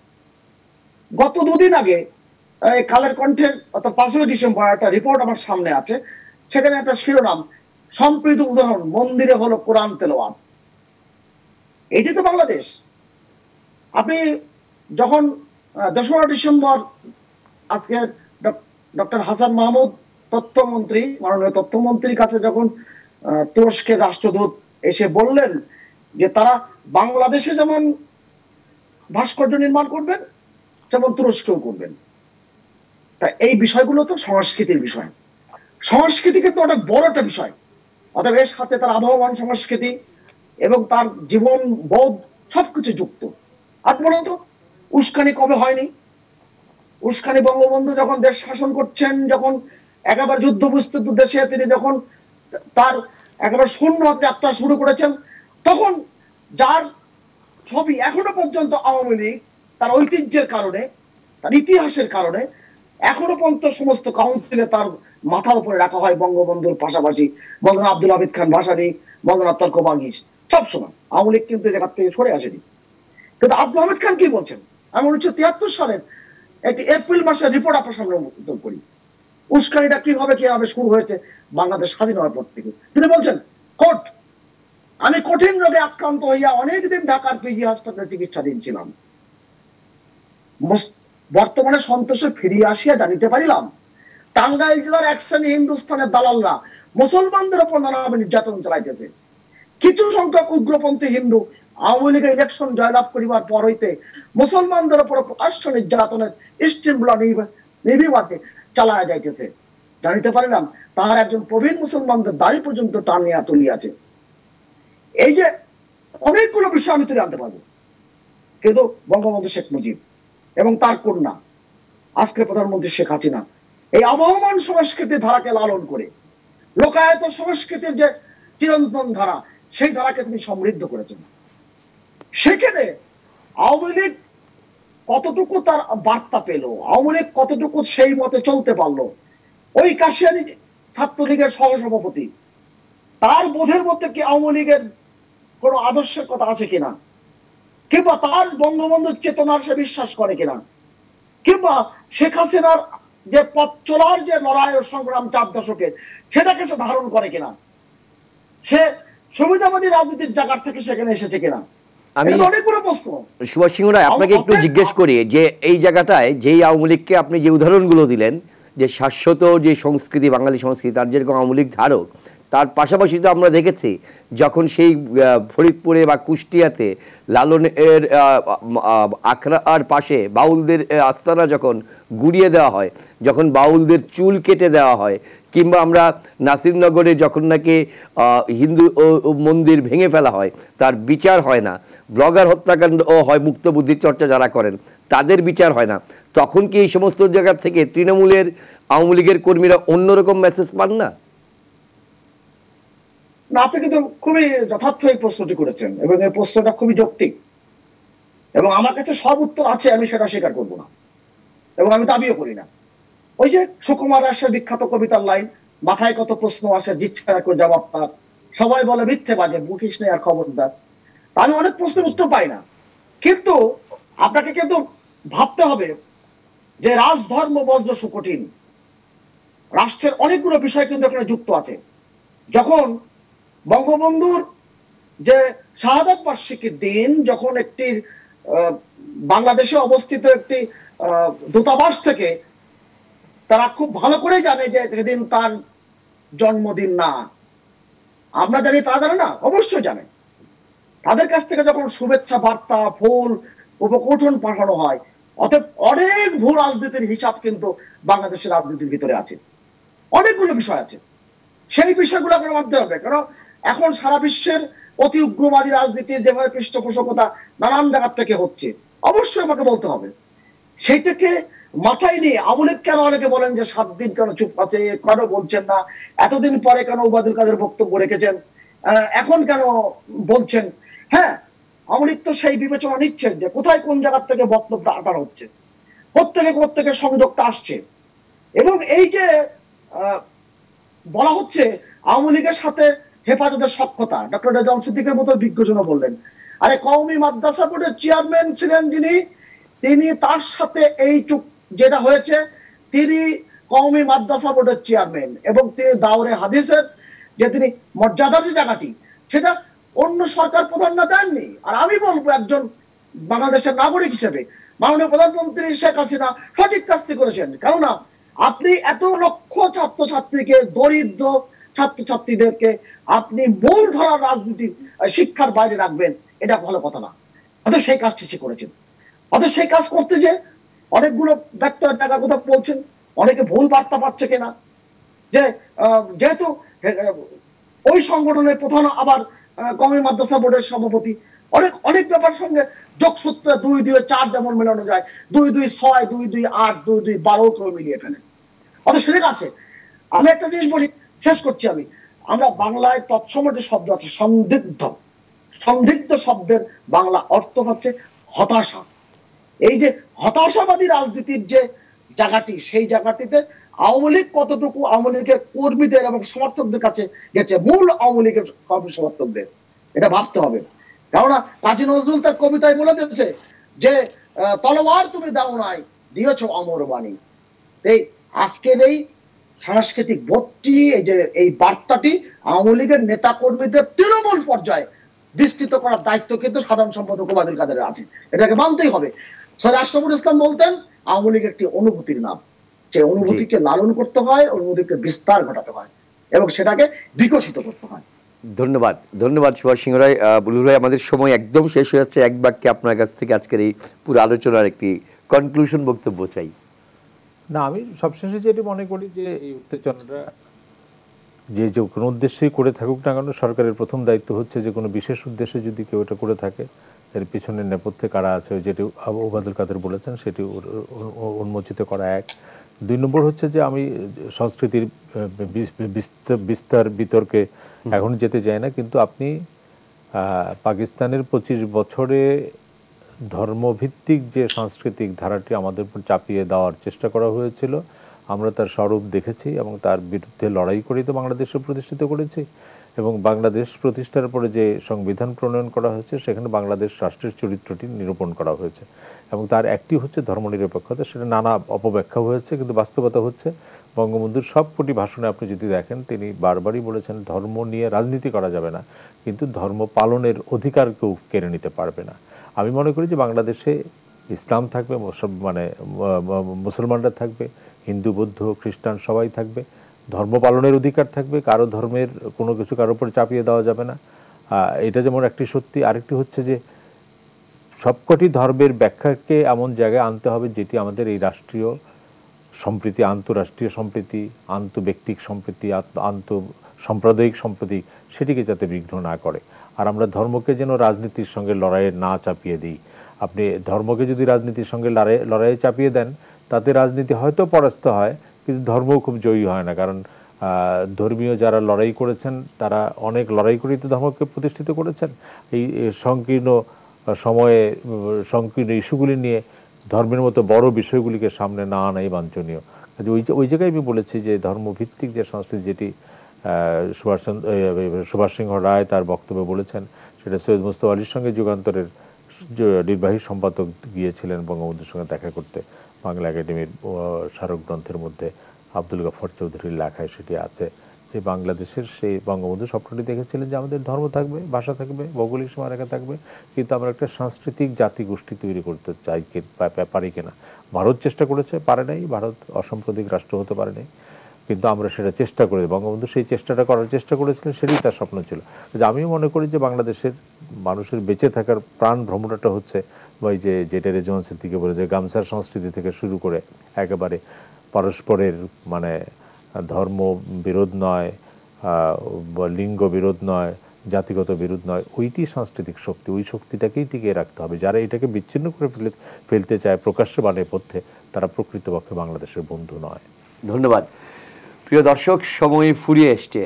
F: গত দুদিন আগে কালের কণ্ঠের অর্থাৎ 5ই ডিসেম্বর একটা রিপোর্ট আমার সামনে আছে, সেখানে একটা শিরোনাম, সম্প্রীত উদাহরণ, মন্দিরে হলো কোরআন তেলাওয়াত। এটি তো বাংলাদেশ। আপনি যখন 2রা ডিসেম্বর আজকে ডক্টর হাসান মাহমুদ তথ্যমন্ত্রী, মাননীয় তথ্যমন্ত্রীর কাছে যখন তুরস্কের রাষ্ট্রদূত এসে বললেন যে তারা বাংলাদেশে যেমন ভাস্কর্য নির্মাণ করবেন যেমন তুরস্কেও করবেন, তা এই বিষয়গুলো তো সংস্কৃতির বিষয়। সংস্কৃতি কিন্তু অনেক বড় একটা বিষয়, অতএব এর সাথে তার আবহমান সংস্কৃতি এবং তার জীবন বোধ সবকিছু যুক্ত। আর বলুন তো, উস্কানি কবে হয়নি? উস্কানি বঙ্গবন্ধু যখন দেশ শাসন করছেন, যখন একেবারে যুদ্ধ বিস্তৃত দেশে তিনি যখন তার একেবারে শূন্য যাত্রা শুরু করেছেন, তখন যার ছবি এখনো পর্যন্ত আওয়ামী লীগ তার ঐতিহ্যের কারণে, তার ইতিহাসের কারণে এখনো পর্যন্ত সমস্ত কাউন্সিলে তার মাথার উপরে রাখা হয় বঙ্গবন্ধুর পাশাপাশি বঙ্গবন্ধু আব্দুল হামিদ খান ভাসানী, বঙ্গনাথ তর্ক বাগিস, সবসময় আওয়ামী লীগ কিন্তু জায়গা থেকে সরে আসেনি। কিন্তু আব্দুল হামিদ খান কি বলছেন, আমি 1973 সালের একটি এপ্রিল মাসের রিপোর্ট আপনার সামনে উত্তর করি, উস্কানিটা কিভাবে শুরু হয়েছে বাংলাদেশ স্বাধীন হওয়ার পর থেকে। তিনি বলছেন, কোট, আমি কঠিন রোগে আক্রান্ত হইয়া অনেকদিন ঢাকার পিজি হাসপাতালে চিকিৎসাধীন ছিলাম। বর্তমানে সন্তোষে ফিরিয়ে আসিয়া জানিতে পারিলাম টাঙ্গাইল জেলার এক শ্রেণী হিন্দুস্তানের দালালরা মুসলমানদের উপর নানাভাবে নির্যাতন চালাইতেছে। কিছু সংখ্যক উগ্রপন্থী হিন্দু আওয়ামী লীগের ইলেকশন জয়লাভ করিবার পর হইতে মুসলমানদের উপর প্রকাশ্য নির্যাতনের স্টিমগুলা নির্বিবাদে চালায়া যাইতেছে। জানিতে পারিলাম তাহার একজন প্রবীণ মুসলমানদের দাড়ি পর্যন্ত টানিয়া তুলিয়াছে। এই যে অনেকগুলো বিষয় আমি তুলে আনতে পারবো, কিন্তু বঙ্গবন্ধু শেখ মুজিব এবং তার কন্যা আজকের প্রধানমন্ত্রী শেখ হাসিনা এই আবহমান সংস্কৃতির ধারাকে লালন করে লোকায়ত সংস্কৃতির যে চিরন্তন ধারা, সেই ধারাকে তিনি সমৃদ্ধ করেছেন। সেখানে আওয়ামী লীগ কতটুকু তার বার্তা পেল, আওয়ামী লীগ কতটুকু সেই মতে চলতে পারলো, ওই কাশিয়ানী ছাত্রলীগের সহসভাপতি তার বোধের মধ্যে কি আওয়ামী লীগের কোন আদর্শের কথা আছে কিনা, কিংবা তার বঙ্গবন্ধুর চেতনার সে বিশ্বাস করে কিনা, কিংবা শেখ হাসিনার যে পথ চলার যে লড়াই ও সংগ্রাম 4 দশকের সেটাকে সে ধারণ করে কিনা, সে সুবিধাবাদী রাজনীতির জায়গা থেকে সেখানে এসেছে কিনা।
A: আমি
F: অনেকগুলো প্রশ্ন।
A: সুভাষ সিংহ রায়, আপনাকে একটু জিজ্ঞেস করি যে এই জায়গাটায় যেই আওয়ামী লীগকে আপনি যে উদাহরণগুলো দিলেন, যে শাশ্বত যে সংস্কৃতি, বাঙালি সংস্কৃতি, তার যেরকম আওয়ামী লীগ ধারক, তার পাশাপাশি তো আমরা দেখেছি যখন সেই ফরিদপুরে বা কুষ্টিয়াতে লালনের আখড়ার পাশে বাউলদের আস্তানা যখন গুড়িয়ে দেওয়া হয়, যখন বাউলদের চুল কেটে দেওয়া হয়, কিংবা আমরা নাসিরনগরে যখন নাকি হিন্দু মন্দির ভেঙে ফেলা হয়, তার বিচার হয় না, ব্লগার হত্যাকাণ্ড হয়, মুক্ত বুদ্ধির চর্চা যারা করেন তাদের বিচার হয় না, তখন কি এই সমস্ত জায়গা থেকে তৃণমূলের আওয়ামী লীগের কর্মীরা অন্যরকম মেসেজ পান না?
F: না, আপনি কিন্তু খুবই যথার্থ এই প্রশ্নটি করেছেন এবং এই প্রশ্নটা খুবই যৌক্তিক এবং আমার কাছে সব উত্তর আছে, আমি সেটা স্বীকার করবো না এবং আমি দাবিও করি না। ওই যে সুকুমার রাশের বিখ্যাত কবিতার লাইন, মাথায় কত প্রশ্ন আসে জিচ্ছা করে জবাব তার, সবাই বলে মিথ্যে বাজে বুকিস নেই আর খবরদার। আমি অনেক প্রশ্নের উত্তর পাই না, কিন্তু আপনাকে কিন্তু ভাবতে হবে যে রাজধর্ম বজ্র সুকঠিন, রাষ্ট্রের অনেকগুলো বিষয় কিন্তু এখানে যুক্ত আছে। যখন বঙ্গবন্ধুর যে শাহাদাত বার্ষিকীর দিন, যখন একটি বাংলাদেশে অবস্থিত একটি দূতাবাস থেকে তারা খুব ভালো করে জানে যে সেদিন তার জন্মদিন না, আমরা জানি তারা জানে না, অবশ্যই জানে, তাদের কাছ থেকে যখন শুভেচ্ছা বার্তা, ফুল, উপকৌঠন পাঠানো হয়, অতএব অনেক ভূ রাজনীতির হিসাব কিন্তু বাংলাদেশের রাজনীতির ভিতরে আছে, অনেকগুলো বিষয় আছে, সেই বিষয়গুলো আপনার মানতে হবে। কারণ এখন সারা বিশ্বের অতি উগ্রবাদী রাজনীতির যেভাবে পৃষ্ঠপোষকতা নানান জায়গা থেকে হচ্ছে, অবশ্যই আমাকে বলতে হবে। সেইটাকে মাথায় নিয়ে আওয়ামী লীগ কেন অনেকে বলেন যে 7 দিন কেন চুপ আছে, কেন বলছেন না, এতদিন পরে কেন ওবায়দুল কাদের বক্তব্য রেখেছেন, এখন কেন বলছেন? হ্যাঁ, আওয়ামী লীগ তো সেই বিবেচনা নিচ্ছেন যে কোথায় কোন জায়গা থেকে বক্তব্যটা আটানো হচ্ছে, প্রত্যেকে সংযোগটা আসছে। এবং এই যে বলা হচ্ছে আওয়ামী লীগের সাথে হেফাজতের সখ্যতা, ডক্টর রেজাউল সিদ্দিকের মতো বিজ্ঞজনও বললেন, আরে কওমি মাদ্রাসা বোর্ডের চেয়ারম্যান ছিলেন যিনি, তিনি তার সাথে এইটুক যেটা হয়েছে, তিনি কওমি মাদ্রাসা বোর্ডের চেয়ারম্যান এবং তিনি দাওরে হাদিসের যে তিনি মর্যাদার যে জায়গাটি, সেটা অন্য সরকার প্রধান না দেননি। আর আমি বলবো একজন বাংলাদেশের নাগরিক হিসেবে মাননীয় প্রধানমন্ত্রী শেখ হাসিনা সঠিক কাজটি করেছেন। কেননা আপনি এত লক্ষ ছাত্রছাত্রীকে, দরিদ্র ছাত্রছাত্রীদেরকে আপনি মূল ধারার রাজনীতি শিক্ষার বাইরে রাখবেন, এটা ভালো কথা না। অথচ সেই কাজটি সে করেছেন। অথচ সেই কাজ করতে যে অনেকগুলো ব্যক্তির জায়গার কথা বলছেন, অনেকে ভুল বার্তা পাচ্ছে কিনা, যে যেহেতু ওই সংগঠনের প্রধান আবার কওমি মাদ্রাসা বোর্ডের সভাপতি, অনেক ব্যাপার সঙ্গে যোগসূত্রে 2 2 4 যেমন মেলানো যায়, 2 2 6 2 2 8 2 2 12 করে মিলিয়ে ফেলেন। অথচ সেটা আছে। আমি একটা জিনিস বলি, শেষ করছি আমি, আমরা বাংলায় তৎসম যে শব্দ আছে সন্দিগ্ধ শব্দের বাংলা অর্থ হচ্ছে হতাশা। এই যে হতাশাবাদী রাজনীতির যে জায়গাটি, সেই জায়গাটিতে আওয়ামী লীগ কতটুকু আওয়ামী লীগের কর্মীদের এবং সমর্থকদের কাছে গেছে, মূল আওয়ামী লীগের কর্মী সমর্থকদের, এটা ভাবতে হবে। কেননা কাজী নজরুল তার কবিতায় বলে দিয়েছে যে তলোয়ার তুমি দাও নাই, দিয়েছ অমর বাণী। এই আজকের এই সাংস্কৃতিক বোধটি, এই যে এই বার্তাটি আওয়ামী লীগের নেতা কর্মীদের তৃণমূল পর্যায়ে বিস্তৃত করার দায়িত্ব কিন্তু সাধারণ সম্পাদক ওবায়দুল কাদেরের আছে, এটাকে মানতেই হবে। সৈয়দ আশরাফুল ইসলাম বলতেন আওয়ামী লীগ একটি অনুভূতির নাম, যে অনুভূতিকে লালন করতে হয়, অনুভূতিকে বিস্তার ঘটাতে হয় এবং সেটাকে বিকশিত করতে হয়।
A: ধন্যবাদ, ধন্যবাদ সুভাষ সিংহ রায়। বুলবুল ভাই, আমাদের সময় একদম শেষ হয়ে যাচ্ছে। এক বাক্যে আপনার কাছ থেকে আজকের এই পুরো আলোচনার একটি কনক্লুশন বক্তব্য চাই।
D: না, আমি সবশেষে যেটি মনে করি যে এই উত্তেজনাটা যে কোনো উদ্দেশ্যেই করে থাকুক না কেন, সরকারের প্রথম দায়িত্ব হচ্ছে যে কোনো বিশেষ উদ্দেশ্যে যদি কেউ এটা করে থাকে এর পিছনে নেপথ্যে কারা আছে, যেটি ওবায়দুল কাদের বলেছেন, সেটি উন্মোচিত করা এক। 2 নম্বর হচ্ছে যে আমি সংস্কৃতির বিস্তার বিতর্কে এখন যেতে চাই না, কিন্তু আপনি পাকিস্তানের 25 বছরে ধর্মভিত্তিক যে সাংস্কৃতিক ধারাটি আমাদের উপর চাপিয়ে দেওয়ার চেষ্টা করা হয়েছিল, আমরা তার স্বরূপ দেখেছি এবং তার বিরুদ্ধে লড়াই করেই তো বাংলাদেশে প্রতিষ্ঠিত করেছি। এবং বাংলাদেশ প্রতিষ্ঠার পরে যে সংবিধান প্রণয়ন করা হয়েছে সেখানে বাংলাদেশ রাষ্ট্রের চরিত্রটি নিরূপণ করা হয়েছে এবং তার একটি হচ্ছে ধর্মনিরপেক্ষতা। সেটা নানা অপব্যাখ্যা হয়েছে, কিন্তু বাস্তবতা হচ্ছে বঙ্গবন্ধুর সবকটি ভাষণে আপনি যদি দেখেন তিনি বারবারই বলেছেন ধর্ম নিয়ে রাজনীতি করা যাবে না, কিন্তু ধর্ম পালনের অধিকার কেউ কেড়ে নিতে পারবে না। আমি মনে করি যে বাংলাদেশে ইসলাম থাকবে, মানে মুসলমানরা থাকবে, হিন্দু বৌদ্ধ খ্রিস্টান সবাই থাকবে, ধর্ম পালনের অধিকার থাকবে, কারো ধর্মের কোনো কিছু কারোর উপর চাপিয়ে দেওয়া যাবে না। এটা যেমন একটি সত্যি। আরেকটি হচ্ছে যে সবকটি ধর্মের ব্যাখ্যাকে এমন জায়গায় আনতে হবে যেটি আমাদের এই রাষ্ট্রীয় সম্প্রীতি, আন্তঃরাষ্ট্রীয় সম্প্রীতি, আন্তঃব্যক্তিক সম্প্রীতি, আন্তঃসাম্প্রদায়িক সম্প্রীতি সেটিকে যাতে বিঘ্ন না করে। আর আমরা ধর্মকে যেন রাজনীতির সঙ্গে লড়াইয়ে না চাপিয়ে দিই। আপনি ধর্মকে যদি রাজনীতির সঙ্গে লড়াইয়ে চাপিয়ে দেন, তাতে রাজনীতি হয়তো পরাস্ত হয়, কিন্তু ধর্মও খুব জয়ী হয় না। কারণ ধর্মীয় যারা লড়াই করেছেন তারা অনেক লড়াই করেই তো ধর্মকে প্রতিষ্ঠিত করেছেন। এই সংকীর্ণ সময়ে সংকীর্ণ ইস্যুগুলি নিয়ে ধর্মের মতো বড় বিষয়গুলিকে সামনে না আনাই বাঞ্ছনীয়। ওই জায়গায় আমি বলেছি যে ধর্মভিত্তিক যে সংস্কৃতি, যেটি সুভাষ সিংহ রায় তার বক্তব্যে বলেছেন, সেটা সৈয়দ মুস্তফা আলীর সঙ্গে যুগান্তরের নির্বাহী সম্পাদক গিয়েছিলেন বঙ্গবন্ধুর সঙ্গে দেখা করতে। বাংলা একাডেমির স্মারক গ্রন্থের মধ্যে আব্দুল গফফর চৌধুরীর লেখায় সেটি আছে যে বাংলাদেশের সেই বঙ্গবন্ধু স্বপ্নটি দেখেছিলেন যে আমাদের ধর্ম থাকবে, ভাষা থাকবে, ভৌগোলিক সীমারেখা থাকবে, কিন্তু আমরা একটা সাংস্কৃতিক জাতিগোষ্ঠী তৈরি করতে চাই পারি কিনা। ভারত চেষ্টা করেছে, পারে নাই। ভারত অসাম্প্রদায়িক রাষ্ট্র হতে পারে নাই, কিন্তু আমরা সেটা চেষ্টা করে, বঙ্গবন্ধু সেই চেষ্টাটা করার চেষ্টা করেছিলেন, সেটাই তার স্বপ্ন ছিল। যে আমিও মনে করি যে বাংলাদেশের মানুষের বেঁচে থাকার প্রাণ ভ্রমণটা হচ্ছে ওই যেটা রেজওয়ান সিদ্দিকী বলে যে গামছার সংস্কৃতি থেকে শুরু করে একেবারে পরস্পরের মানে ধর্ম বিরোধ নয়, লিঙ্গ বিরোধ নয়, জাতিগত বিরোধ নয়, ওইটি সাংস্কৃতিক শক্তি। ওই শক্তিটাকেই টিকিয়ে রাখতে হবে। যারা এটাকে বিচ্ছিন্ন করে ফেলতে চায় প্রকাশ্যে বানের পথে, তারা প্রকৃতপক্ষে বাংলাদেশের বন্ধু নয়।
A: ধন্যবাদ। প্রিয় দর্শক, সময় ফুরিয়ে এসছে।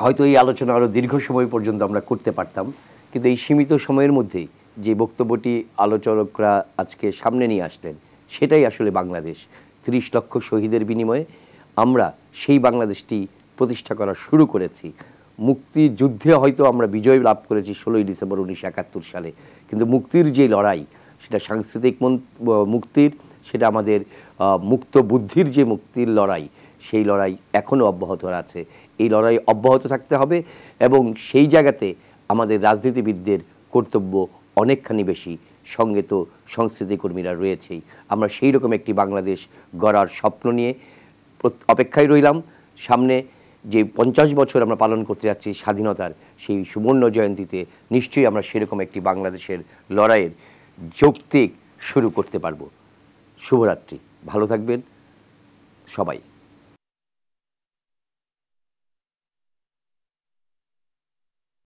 A: হয়তো এই আলোচনা আরও দীর্ঘ সময় পর্যন্ত আমরা করতে পারতাম, কিন্তু এই সীমিত সময়ের মধ্যেই যে বক্তব্যটি আলোচকরা আজকে সামনে নিয়ে আসলেন, সেটাই আসলে বাংলাদেশ। 30 লক্ষ শহীদের বিনিময়ে আমরা সেই বাংলাদেশটি প্রতিষ্ঠা করা শুরু করেছি। মুক্তিযুদ্ধে হয়তো আমরা বিজয় লাভ করেছি 16ই ডিসেম্বর 1971 সালে, কিন্তু মুক্তির যে লড়াই, সেটা সাংস্কৃতিক মুক্তির, সেটা আমাদের মুক্ত বুদ্ধির যে মুক্তির লড়াই, সেই লড়াই এখনও অব্যাহত আছে। এই লড়াই অব্যাহত থাকতে হবে এবং সেই জায়গাতে আমাদের রাজনীতিবিদদের কর্তব্য অনেকখানি বেশি, সঙ্গে তো সংস্কৃতি কর্মীরা রয়েছেই। আমরা সেই রকম একটি বাংলাদেশ গড়ার স্বপ্ন নিয়ে অপেক্ষায় রইলাম। সামনে যে 50 বছর আমরা পালন করতে যাচ্ছি স্বাধীনতার, সেই সুবর্ণ জয়ন্তীতে নিশ্চয়ই আমরা সেরকম একটি বাংলাদেশের লড়াইয়ের যৌক্তিক শুরু করতে পারব। শুভরাত্রি, ভালো থাকবেন সবাই।